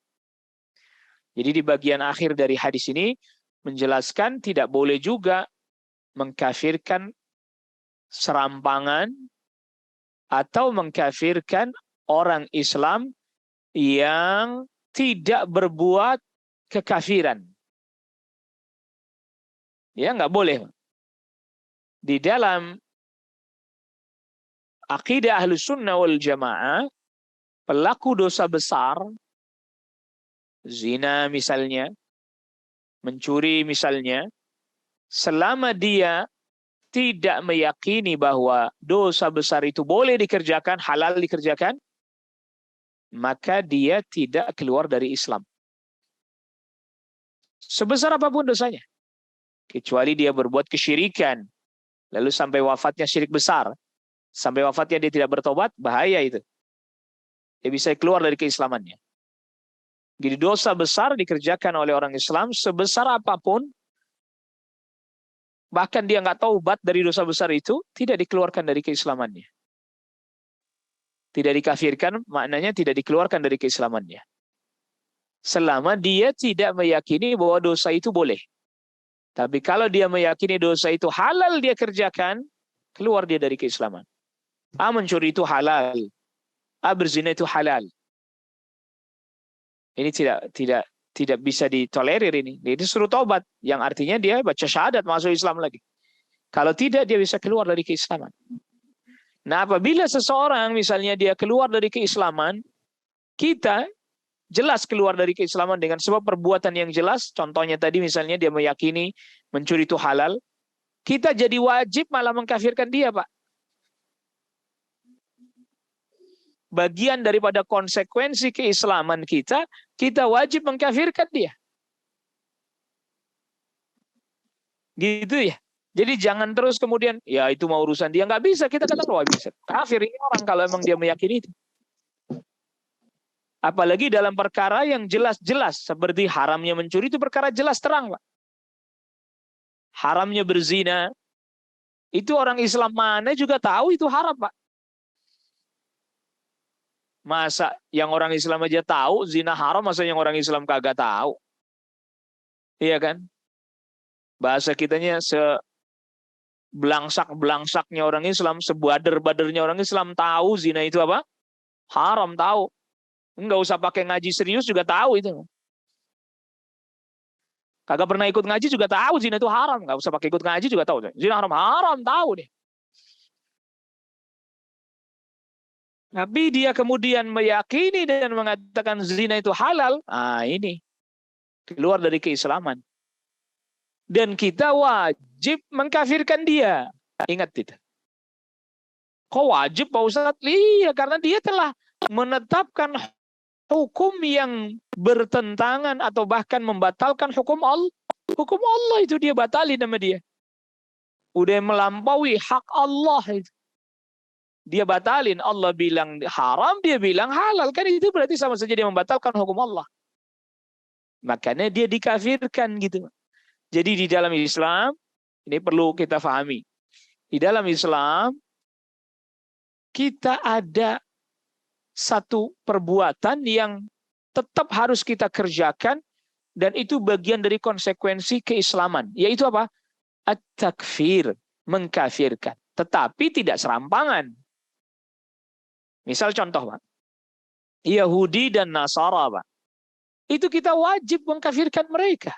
Jadi di bagian akhir dari hadis ini menjelaskan tidak boleh juga mengkafirkan serampangan atau mengkafirkan orang Islam yang tidak berbuat kekafiran. Ya, nggak boleh. Di dalam akidah Ahlus Sunnah wal Jamaah, pelaku dosa besar, zina misalnya, mencuri misalnya, selama dia tidak meyakini bahwa dosa besar itu boleh dikerjakan, halal dikerjakan, maka dia tidak keluar dari Islam. Sebesar apapun dosanya. Kecuali dia berbuat kesyirikan, lalu sampai wafatnya syirik besar, sampai wafatnya dia tidak bertobat, bahaya itu. Dia bisa keluar dari keislamannya. Jadi dosa besar dikerjakan oleh orang Islam, sebesar apapun, bahkan dia nggak taubat dari dosa besar itu, tidak dikeluarkan dari keislamannya. Tidak dikafirkan, maknanya tidak dikeluarkan dari keislamannya. Selama dia tidak meyakini bahwa dosa itu boleh. Tapi kalau dia meyakini dosa itu halal dia kerjakan, keluar dia dari keislaman. Mencuri itu halal. Berzina itu halal. Ini tidak bisa ditolerir ini. Dia disuruh taubat, yang artinya dia baca syahadat masuk Islam lagi. Kalau tidak dia bisa keluar dari keislaman. Nah, apabila seseorang misalnya dia keluar dari keislaman, kita jelas keluar dari keislaman dengan sebab perbuatan yang jelas. Contohnya tadi misalnya dia meyakini mencuri itu halal. Kita jadi wajib malah mengkafirkan dia, Pak. Bagian daripada konsekuensi keislaman kita, kita wajib mengkafirkan dia. Gitu ya. Jadi jangan terus kemudian, ya itu mau urusan dia. Nggak bisa, kita katakan, wah bisa. Kafir ini orang kalau emang dia meyakini itu. Apalagi dalam perkara yang jelas-jelas, seperti haramnya mencuri itu perkara jelas terang, Pak. Haramnya berzina, itu orang Islam mana juga tahu itu haram, Pak. Masa yang orang Islam aja tahu zina haram, masa yang orang Islam kagak tahu? Iya kan? Bahasa kitanya sebelangsak-belangsaknya orang Islam, sebader-badernya orang Islam tahu zina itu apa? Haram, tahu. Enggak usah pakai ngaji serius juga tahu itu. Kagak pernah ikut ngaji juga tahu zina itu haram. Enggak usah pakai ikut ngaji juga tahu. Zina haram, haram tahu deh. Tapi dia kemudian meyakini dan mengatakan zina itu halal. Ini keluar dari keislaman. Dan kita wajib mengkafirkan dia. Ingat itu. Kok wajib, Pak Ustadz? Iya, karena dia telah menetapkan hukum yang bertentangan atau bahkan membatalkan hukum Allah. Hukum Allah itu dia batalin sama dia. Udah melampaui hak Allah itu. Dia batalin. Allah bilang haram, dia bilang halal. Kan itu berarti sama saja dia membatalkan hukum Allah. Makanya dia dikafirkan gitu. Jadi di dalam Islam, ini perlu kita pahami. Di dalam Islam, kita ada satu perbuatan yang tetap harus kita kerjakan dan itu bagian dari konsekuensi keislaman. Yaitu apa? At-takfir, mengkafirkan. Tetapi tidak serampangan. Misal contoh, Pak. Yahudi dan Nasara, Pak. Itu kita wajib mengkafirkan mereka.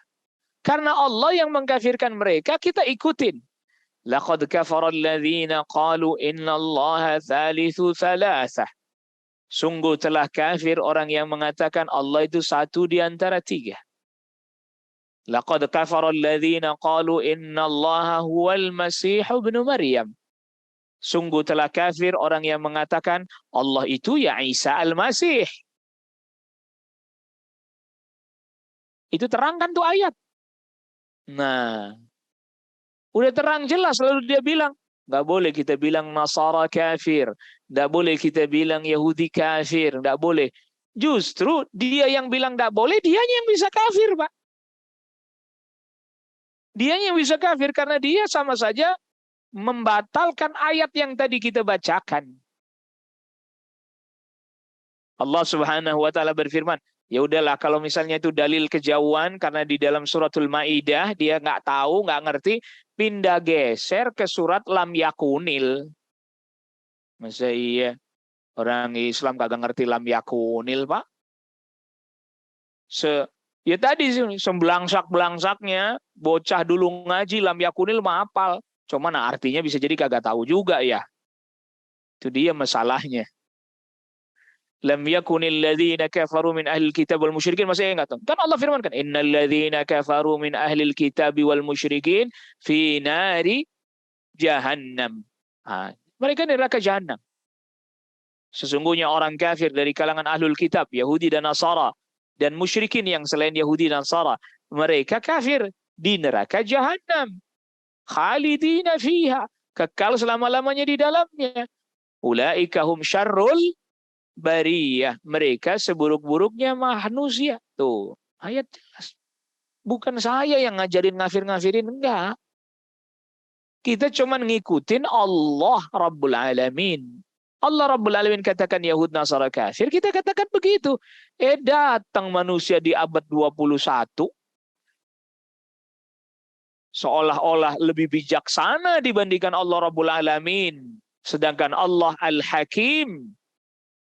Karena Allah yang mengkafirkan mereka, kita ikutin. Laqad kafara alladhina qalu innallaha thalithu thalathah. Sungguh telah kafir orang yang mengatakan Allah itu satu di antara tiga. Laqad kafara alladhina qalu innallaha huwal masih ibnu Maryam. Sungguh telah kafir orang yang mengatakan Allah itu ya Isa al-Masih. Itu terangkan tuh ayat. Nah, udah terang jelas lalu dia bilang Nggak boleh kita bilang Nasara kafir. Nggak boleh kita bilang Yahudi kafir. Nggak boleh. Justru dia yang bilang nggak boleh, dianya yang bisa kafir, Pak. Dianya yang bisa kafir karena dia sama saja membatalkan ayat yang tadi kita bacakan. Allah Subhanahu wa taala berfirman, ya udahlah kalau misalnya itu dalil kejauhan karena di dalam suratul Maidah dia nggak tahu, nggak ngerti, pindah geser ke surat Lam Yakunil. Masa iya orang Islam kagak ngerti Lam Yakunil, Pak? Ya tadi sembelangsak-belangsaknya bocah dulu ngaji Lam Yakunil mah hafal. Cuman artinya bisa jadi kagak tahu juga ya. Itu dia masalahnya. Lam yakunil ladzina kafaru min ahlil kitab wal musyrikin, masih ingat kan Allah firmankan innal ladzina kafaru min ahlil kitab wal musyrikin fi nari jahannam. Mereka di neraka jahannam. Sesungguhnya orang kafir dari kalangan ahlul kitab Yahudi dan Nasara dan musyrikin yang selain Yahudi dan Nasara, mereka kafir di neraka jahannam. Khalidina fiha, kekal selama-lamanya di dalamnya. Ulaika hum syarrul bariyah, mereka seburuk-buruknya manusia. Tuh, ayat jelas. Bukan saya yang ngajarin ngafir-ngafirin, enggak. Kita cuma ngikutin Allah Rabbul Alamin. Allah Rabbul Alamin katakan Yahud Nasara kafir, kita katakan begitu. Datang manusia di abad 21 seolah-olah lebih bijaksana dibandingkan Allah Rabbul Alamin. Sedangkan Allah Al-Hakim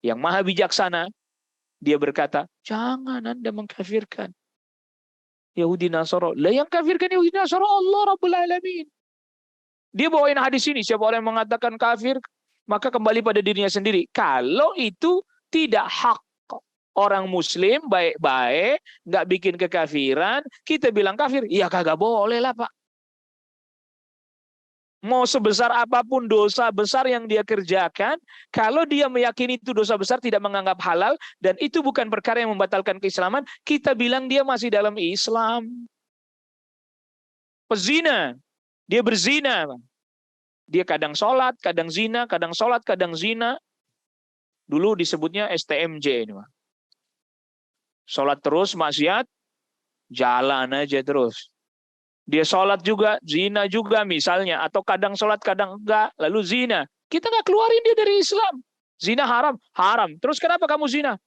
yang maha bijaksana, dia berkata, jangan Anda mengkafirkan Yahudi Nasara. Lah yang kafirkan Yahudi Nasara Allah Rabbul Alamin. Dia bawain hadis ini, siapa orang yang mengatakan kafir, maka kembali pada dirinya sendiri. Kalau itu tidak hak orang muslim, baik-baik, nggak bikin kekafiran, kita bilang kafir, ya kagak boleh lah Pak. Mau sebesar apapun dosa besar yang dia kerjakan, kalau dia meyakini itu dosa besar tidak menganggap halal, dan itu bukan perkara yang membatalkan keislaman, kita bilang dia masih dalam Islam. Pezina, dia berzina. Dia kadang sholat, kadang zina, kadang sholat, kadang zina. Dulu disebutnya STMJ ini, Pak. Sholat terus, maksiat, jalan aja terus. Dia sholat juga, zina juga misalnya. Atau kadang sholat, kadang enggak. Lalu zina. Kita nggak keluarin dia dari Islam. Zina haram. Haram. Terus kenapa kamu zina?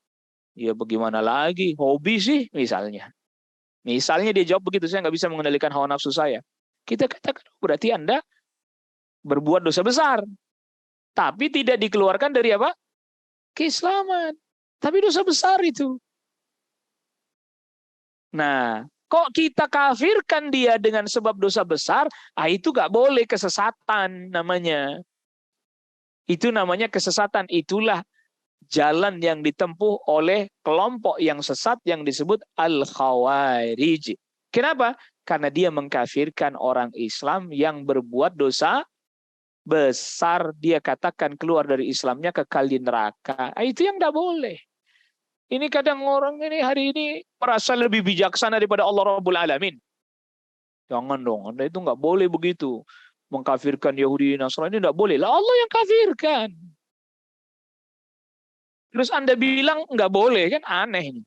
Ya bagaimana lagi? Hobi sih misalnya. Misalnya dia jawab begitu, saya nggak bisa mengendalikan hawa nafsu saya. Kita katakan berarti Anda berbuat dosa besar. Tapi tidak dikeluarkan dari apa? Keislaman. Tapi dosa besar itu. Nah, kok kita kafirkan dia dengan sebab dosa besar, itu gak boleh, kesesatan namanya. Itu namanya kesesatan. Itulah jalan yang ditempuh oleh kelompok yang sesat yang disebut Al-Khawarij. Kenapa? Karena dia mengkafirkan orang Islam yang berbuat dosa besar. Dia katakan keluar dari Islamnya kekal di neraka. Itu yang gak boleh. Ini kadang orang ini hari ini merasa lebih bijaksana daripada Allah Rabbul Alamin. Jangan dong, Anda itu nggak boleh begitu. Mengkafirkan Yahudi Nasrani ini nggak boleh. Lah Allah yang kafirkan. Terus Anda bilang nggak boleh, kan aneh ini.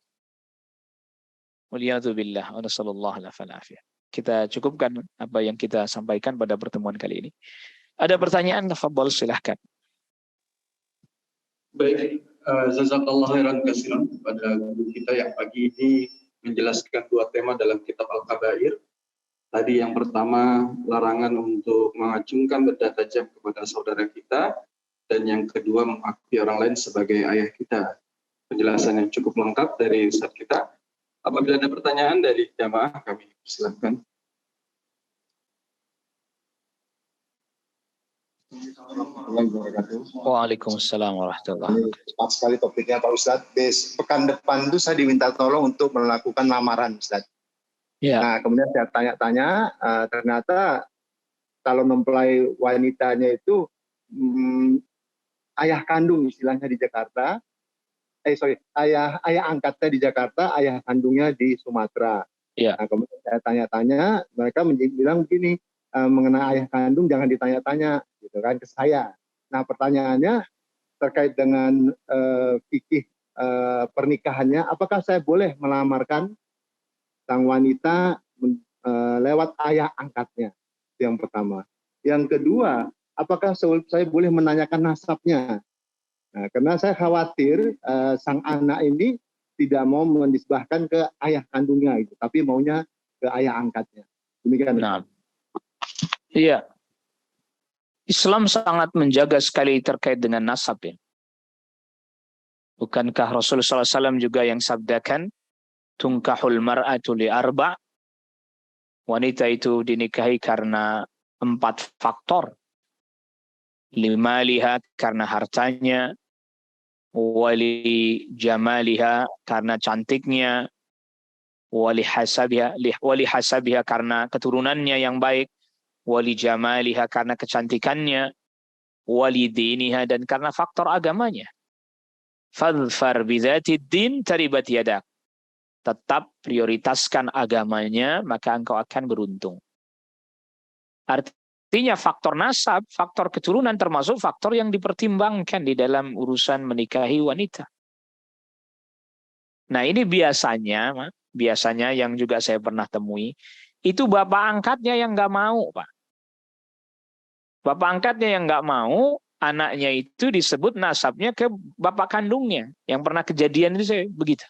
Waliyadzubillah wa nasallallahu alaihi wasallam. Kita cukupkan apa yang kita sampaikan pada pertemuan kali ini. Ada pertanyaan? Tafadhol, silahkan. Baik. Jazakallah khairan katsiran pada guru kita yang pagi ini menjelaskan dua tema dalam kitab Al-Kabair. Tadi yang pertama, larangan untuk mengacungkan benda tajam kepada saudara kita, dan yang kedua, mengakui orang lain sebagai ayah kita. Penjelasan yang cukup lengkap dari Ustaz kita. Apabila ada pertanyaan dari jamaah, kami silakan. Waalaikumsalam warahmatullahi wabarakatuh. Cepat sekali topiknya Pak Ustadz. Pekan depan itu saya diminta tolong untuk melakukan lamaran, Ustadz. Ya. Nah, kemudian saya tanya-tanya, ternyata kalau mempelai wanitanya itu ayah kandung istilahnya di Jakarta. Ayah angkatnya di Jakarta, ayah kandungnya di Sumatera. Ya. Nah, kemudian saya tanya-tanya, mereka bilang begini, mengenai ayah kandung jangan ditanya-tanya. gitu kan, ke saya. Nah, pertanyaannya terkait dengan fikih pernikahannya, apakah saya boleh melamarkan sang wanita lewat ayah angkatnya? Itu yang pertama. Yang kedua, apakah saya boleh menanyakan nasabnya? Nah, karena saya khawatir sang anak ini tidak mau menisbahkan ke ayah kandungnya itu, tapi maunya ke ayah angkatnya. Demikian. Nah, iya. Islam sangat menjaga sekali terkait dengan nasab ya. Bukankah Rasulullah SAW juga yang sabdakan, tunkahul mar'atu li arba', wanita itu dinikahi karena 4 faktor. Limaliha karena hartanya, wali jamaliha karena cantiknya, wali hasabiha karena keturunannya yang baik, wali jamaliha karena kecantikannya, wali diniha dan karena faktor agamanya. Fadfar bidzatid din taribat yadak. Tetap prioritaskan agamanya, maka engkau akan beruntung. Artinya faktor nasab, faktor keturunan termasuk faktor yang dipertimbangkan di dalam urusan menikahi wanita. Nah, ini biasanya yang juga saya pernah temui, itu bapak angkatnya yang nggak mau, Pak. Bapak angkatnya yang nggak mau, anaknya itu disebut nasabnya ke bapak kandungnya. Yang pernah kejadian itu saya begitu.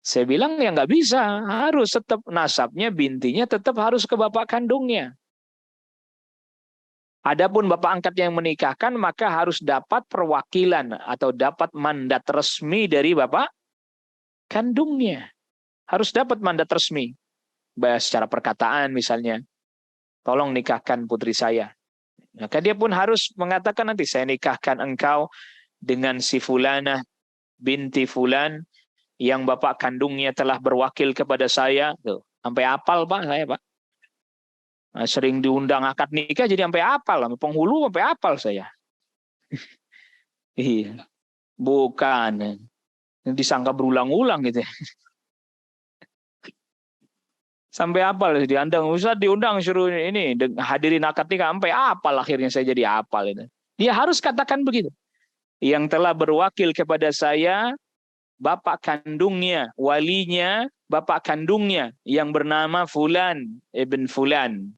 Saya bilang ya nggak bisa, harus tetap nasabnya, bintinya tetap harus ke bapak kandungnya. Adapun bapak angkat yang menikahkan, maka harus dapat perwakilan atau dapat mandat resmi dari bapak kandungnya. Harus dapat mandat resmi. Baik secara perkataan misalnya, tolong nikahkan putri saya. Maka dia pun harus mengatakan nanti, saya nikahkan engkau dengan si Fulanah binti Fulan yang bapak kandungnya telah berwakil kepada saya. Tuh, sampai apal Pak saya Pak. Nah, sering diundang akad nikah jadi sampai apal, sampai penghulu sampai apal saya. Iya, bukan. Disangka berulang-ulang gitu. Sampai apal diundang, Ustaz diundang suruh ini hadirin akad nikah sampai apal, akhirnya saya jadi apal itu. Dia harus katakan begitu. Yang telah berwakil kepada saya bapak kandungnya, walinya, bapak kandungnya yang bernama Fulan ibn Fulan.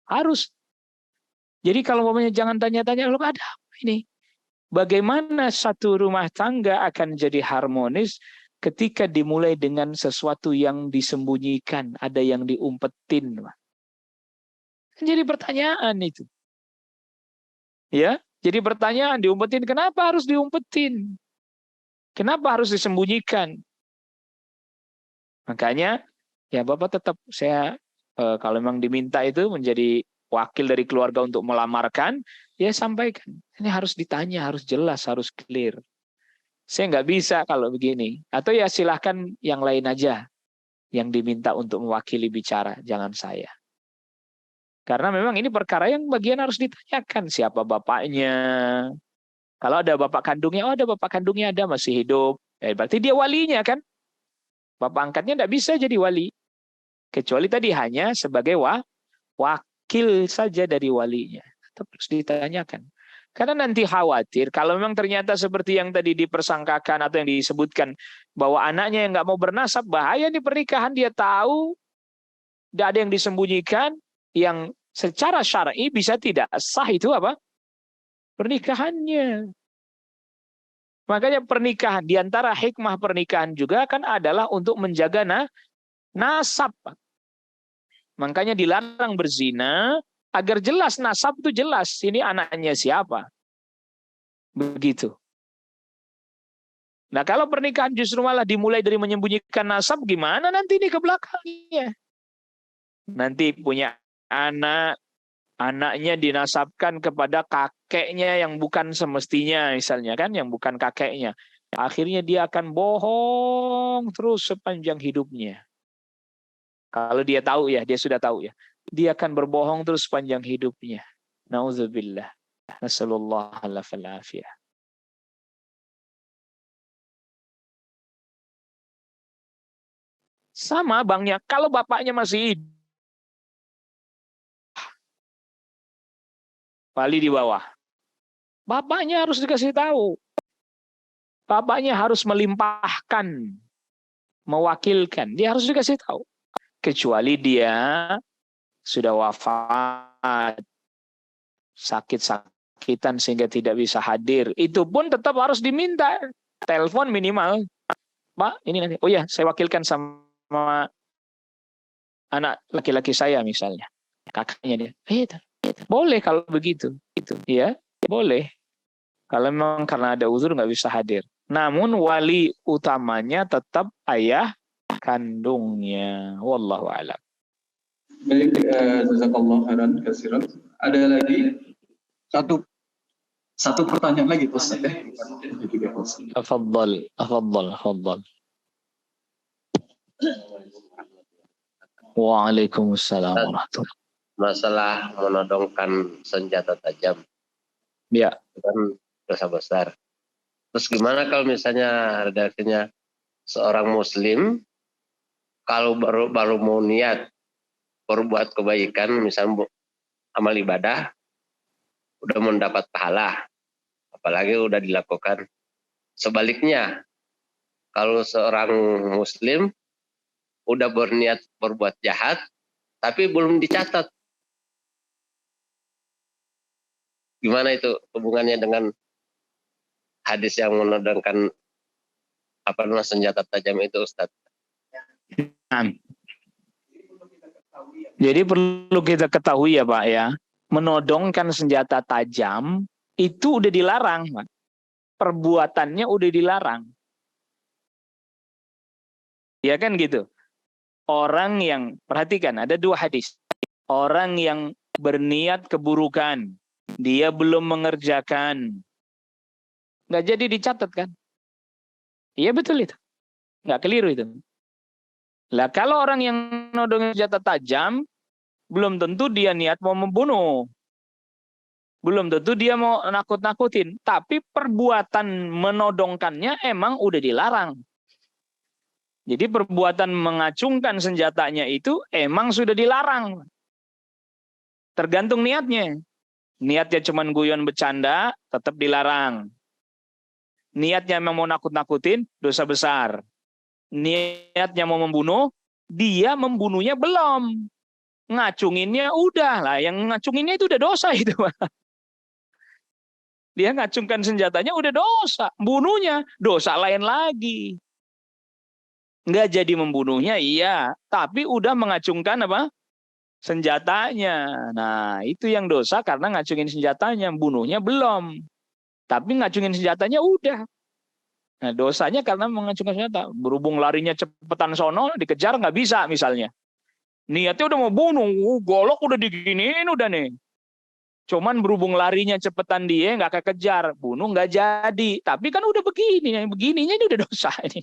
Harus. Jadi kalau umpamanya jangan tanya-tanya, lo ada apa ini? Bagaimana satu rumah tangga akan jadi harmonis ketika dimulai dengan sesuatu yang disembunyikan, ada yang diumpetin. Jadi pertanyaan itu. Ya, jadi pertanyaan diumpetin, kenapa harus diumpetin? Kenapa harus disembunyikan? Makanya ya Bapak tetap saya kalau memang diminta itu menjadi wakil dari keluarga untuk melamarkan, ya sampaikan. Ini harus ditanya, harus jelas, harus clear. Saya nggak bisa kalau begini. Atau ya silahkan yang lain aja yang diminta untuk mewakili bicara, jangan saya. Karena memang ini perkara yang bagian harus ditanyakan. Siapa bapaknya? Kalau ada bapak kandungnya, oh ada bapak kandungnya, ada masih hidup. Ya, berarti dia walinya kan? Bapak angkatnya nggak bisa jadi wali. Kecuali tadi hanya sebagai wakil saja dari walinya. Tetap harus ditanyakan. Karena nanti khawatir, kalau memang ternyata seperti yang tadi dipersangkakan atau yang disebutkan, bahwa anaknya yang nggak mau bernasab, bahaya nih pernikahan, dia tahu, tidak ada yang disembunyikan, yang secara syar'i bisa tidak sah itu apa? Pernikahannya. Makanya pernikahan, diantara hikmah pernikahan juga kan adalah untuk menjaga nasab. Makanya dilarang berzina, agar jelas nasab itu jelas. Ini anaknya siapa. Begitu. Nah kalau pernikahan justru malah dimulai dari menyembunyikan nasab, gimana nanti ini ke belakangnya? Nanti punya anak, anaknya dinasabkan kepada kakeknya yang bukan semestinya misalnya kan, yang bukan kakeknya. Akhirnya dia akan bohong terus sepanjang hidupnya. Kalau dia tahu ya, dia sudah tahu ya. Dia akan berbohong terus sepanjang hidupnya. Nauzubillah. Nasallallahu alaihi wasallam. Sama bangnya, kalau bapaknya masih hidup, wali di bawah. Bapaknya harus dikasih tahu. Bapaknya harus melimpahkan, mewakilkan. Dia harus dikasih tahu. Kecuali dia sudah wafat, sakit-sakitan sehingga tidak bisa hadir. Itu pun tetap harus diminta. Telepon minimal. Pak, ini nanti. Oh ya, saya wakilkan sama anak laki-laki saya misalnya. Kakaknya dia. Boleh kalau begitu. Ya, boleh. Kalau memang karena ada uzur nggak bisa hadir. Namun wali utamanya tetap ayah kandungnya. Wallahu a'lam. Baik, jazakallah khairan katsiran. Ada lagi satu pertanyaan lagi Ustaz ya. Afadhal. Waalaikumsalam warahmatullahi. Masalah menodongkan senjata tajam. Ya. Kan dosa besar. Terus gimana kalau misalnya redaksinya seorang muslim kalau baru mau niat berbuat kebaikan, misalnya amal ibadah, udah mendapat pahala, apalagi udah dilakukan. Sebaliknya, kalau seorang muslim udah berniat berbuat jahat, tapi belum dicatat. Gimana itu hubungannya dengan hadis yang menodongkan senjata tajam itu, Ustaz? Jadi perlu kita ketahui ya Pak ya, menodongkan senjata tajam itu udah dilarang, Pak. Perbuatannya udah dilarang. Ya kan gitu. Orang yang, perhatikan ada dua hadis. Orang yang berniat keburukan, dia belum mengerjakan, nggak jadi dicatat kan? Iya betul itu. Nggak keliru itu. Lah kalau orang yang nodongin senjata tajam, belum tentu dia niat mau membunuh. Belum tentu dia mau nakut-nakutin. Tapi perbuatan menodongkannya emang udah dilarang. Jadi perbuatan mengacungkan senjatanya itu emang sudah dilarang. Tergantung niatnya. Niatnya cuma guyon bercanda, tetap dilarang. Niatnya memang mau nakut-nakutin, dosa besar. Niatnya mau membunuh, dia membunuhnya belum. Ngacunginnya udah lah, yang ngacunginnya itu udah dosa itu. Dia ngacungkan senjatanya udah dosa. Bunuhnya dosa lain lagi. Nggak jadi membunuhnya, iya. Tapi udah mengacungkan apa? Senjatanya. Nah, itu yang dosa karena ngacungin senjatanya. Bunuhnya belum. Tapi ngacungin senjatanya udah. Nah, dosanya karena mengacungkan senjata. Berhubung larinya cepetan sono, dikejar nggak bisa misalnya. Niatnya udah mau bunuh, golok udah diginiin udah nih. Cuman berhubung larinya cepetan dia nggak kekejar, bunuh nggak jadi. Tapi kan udah begini, yang begininya ini udah dosa ini.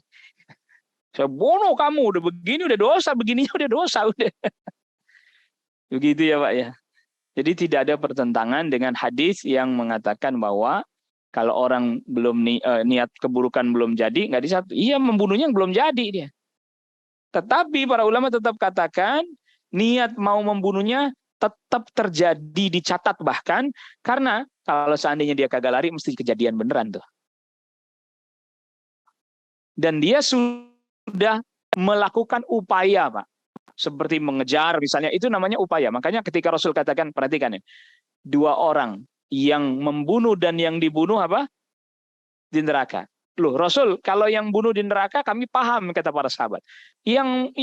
Saya bunuh kamu, udah begini udah dosa, begininya udah dosa udah. Begitu ya Pak ya. Jadi tidak ada pertentangan dengan hadis yang mengatakan bahwa kalau orang belum niat keburukan belum jadi, nggak disatu. Iya, membunuhnya belum jadi dia. Tetapi para ulama tetap katakan niat mau membunuhnya tetap terjadi, dicatat bahkan, karena kalau seandainya dia kagak lari mesti kejadian beneran tuh. Dan dia sudah melakukan upaya, Pak. Seperti mengejar misalnya, itu namanya upaya. Makanya ketika Rasul katakan, perhatikan ya, dua orang yang membunuh dan yang dibunuh apa? Di neraka. Loh, Rasul, kalau yang bunuh di neraka kami paham, kata para sahabat. Yang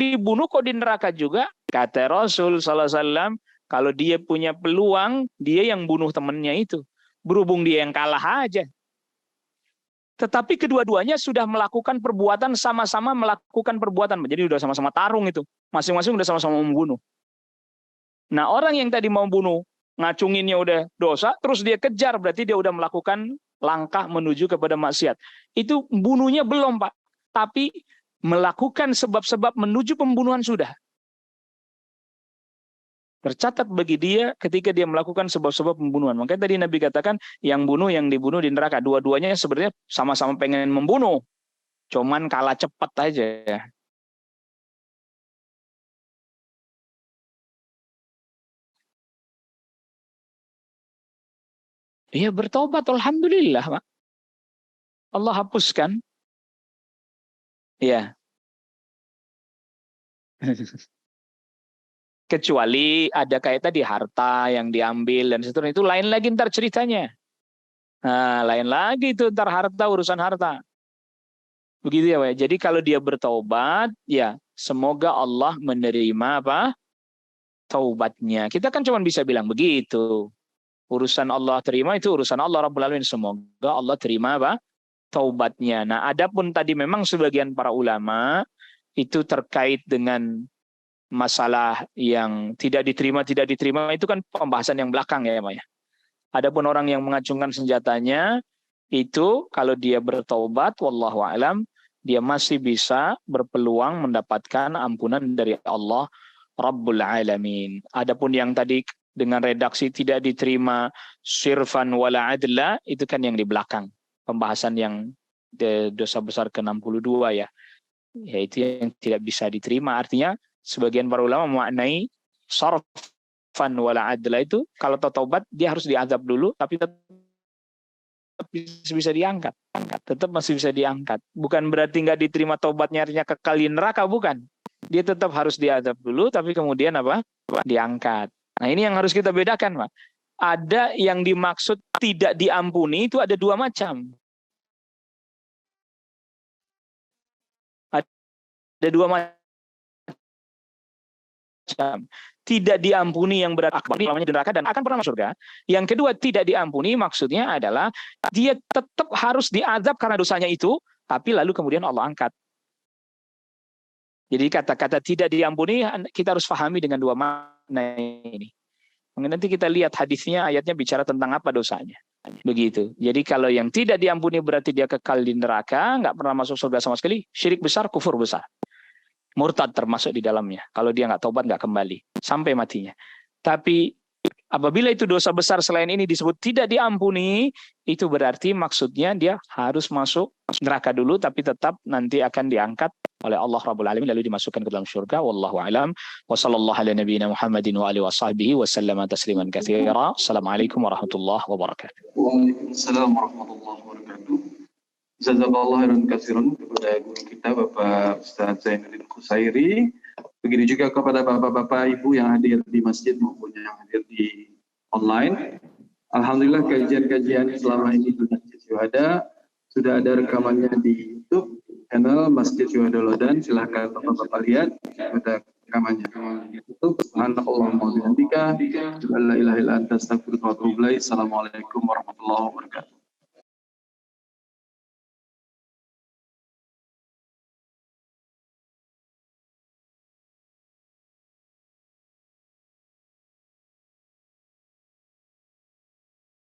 dibunuh kok di neraka juga? Kata Rasul sallallahu alaihi wasallam, kalau dia punya peluang, dia yang bunuh temannya itu. Berhubung dia yang kalah aja. Tetapi kedua-duanya sudah melakukan perbuatan, sama-sama melakukan perbuatan. Jadi udah sama-sama tarung itu. Masing-masing udah sama-sama membunuh. Nah, orang yang tadi mau bunuh, ngacunginnya udah dosa, terus dia kejar, berarti dia udah melakukan langkah menuju kepada maksiat. Itu bunuhnya belum, Pak. Tapi melakukan sebab-sebab menuju pembunuhan sudah. Tercatat bagi dia ketika dia melakukan sebab-sebab pembunuhan. Makanya tadi Nabi katakan, yang bunuh, yang dibunuh di neraka. Dua-duanya sebenarnya sama-sama pengen membunuh. Cuman kalah cepat aja. Ya bertobat, alhamdulillah, Pak. Allah hapuskan. Ya. Kecuali ada kayak tadi harta yang diambil dan seterusnya, itu lain lagi ntar ceritanya. Nah, lain lagi itu ntar harta, urusan harta. Begitu ya, Pak. Jadi kalau dia bertaubat, ya semoga Allah menerima apa? Taubatnya. Kita kan cuma bisa bilang begitu. Urusan Allah terima itu urusan Allah Rabbul Alamin. Semoga Allah terima apa? Taubatnya. Nah, adapun tadi memang sebagian para ulama itu terkait dengan masalah yang tidak diterima itu kan pembahasan yang belakang ya, Pak ya. Adapun orang yang mengacungkan senjatanya itu kalau dia bertaubat, wallahu alam, dia masih bisa berpeluang mendapatkan ampunan dari Allah Rabbul Alamin. Adapun yang tadi dengan redaksi tidak diterima sirfan wala adla, itu kan yang di belakang. Pembahasan yang dosa besar ke-62 ya. Yaitu yang tidak bisa diterima. Artinya sebagian para ulama memaknai sarfan wala adla itu kalau taubat dia harus diazab dulu, tapi tetap bisa diangkat. Tetap masih bisa diangkat. Bukan berarti nggak diterima taubatnya artinya kekal di neraka, bukan. Dia tetap harus diazab dulu, tapi kemudian apa? Diangkat. Nah, ini yang harus kita bedakan, Pak. Ada yang dimaksud tidak diampuni itu ada dua macam. Ada dua macam. Tidak diampuni yang berat akbar, namanya di neraka dan akan pernah masuk surga. Yang kedua, tidak diampuni maksudnya adalah dia tetap harus diazab karena dosanya itu, tapi lalu kemudian Allah angkat. Jadi kata-kata tidak diampuni kita harus pahami dengan dua makna ini. Nanti kita lihat hadisnya, ayatnya bicara tentang apa dosanya. Begitu. Jadi kalau yang tidak diampuni berarti dia kekal di neraka, nggak pernah masuk surga sama sekali, syirik besar, kufur besar. Murtad termasuk di dalamnya. Kalau dia nggak taubat nggak kembali sampai matinya. Tapi apabila itu dosa besar selain ini disebut tidak diampuni, itu berarti maksudnya dia harus masuk neraka dulu, tapi tetap nanti akan diangkat oleh Allah Rabbul Alamin lalu dimasukkan ke dalam surga. Wallahu a'lam. Wa sallallahu ala nabiyyina Muhammadin wa alihi wa sahbihi wa sallama tasliman katsira. Assalamualaikum warahmatullahi wabarakatuh. Waalaikumsalam warahmatullahi wabarakatuh. Jazakallahu khairan katsiran kepada guru kita Bapak Ustaz Zainuddin Khusairi. Begitu juga kepada bapak-bapak ibu yang hadir di masjid maupun yang hadir di online. Alhamdulillah kajian-kajian selama ini di Masjid Syuhada sudah ada rekamannya di YouTube channel Masjid Syuhada Lodan. Silahkan bapak-bapak lihat ada rekamannya di YouTube. Subhanallahumma wa bihamdika, la ilaha illa anta astaghfiruka wa atubu ilaik. Assalamualaikum warahmatullahi wabarakatuh.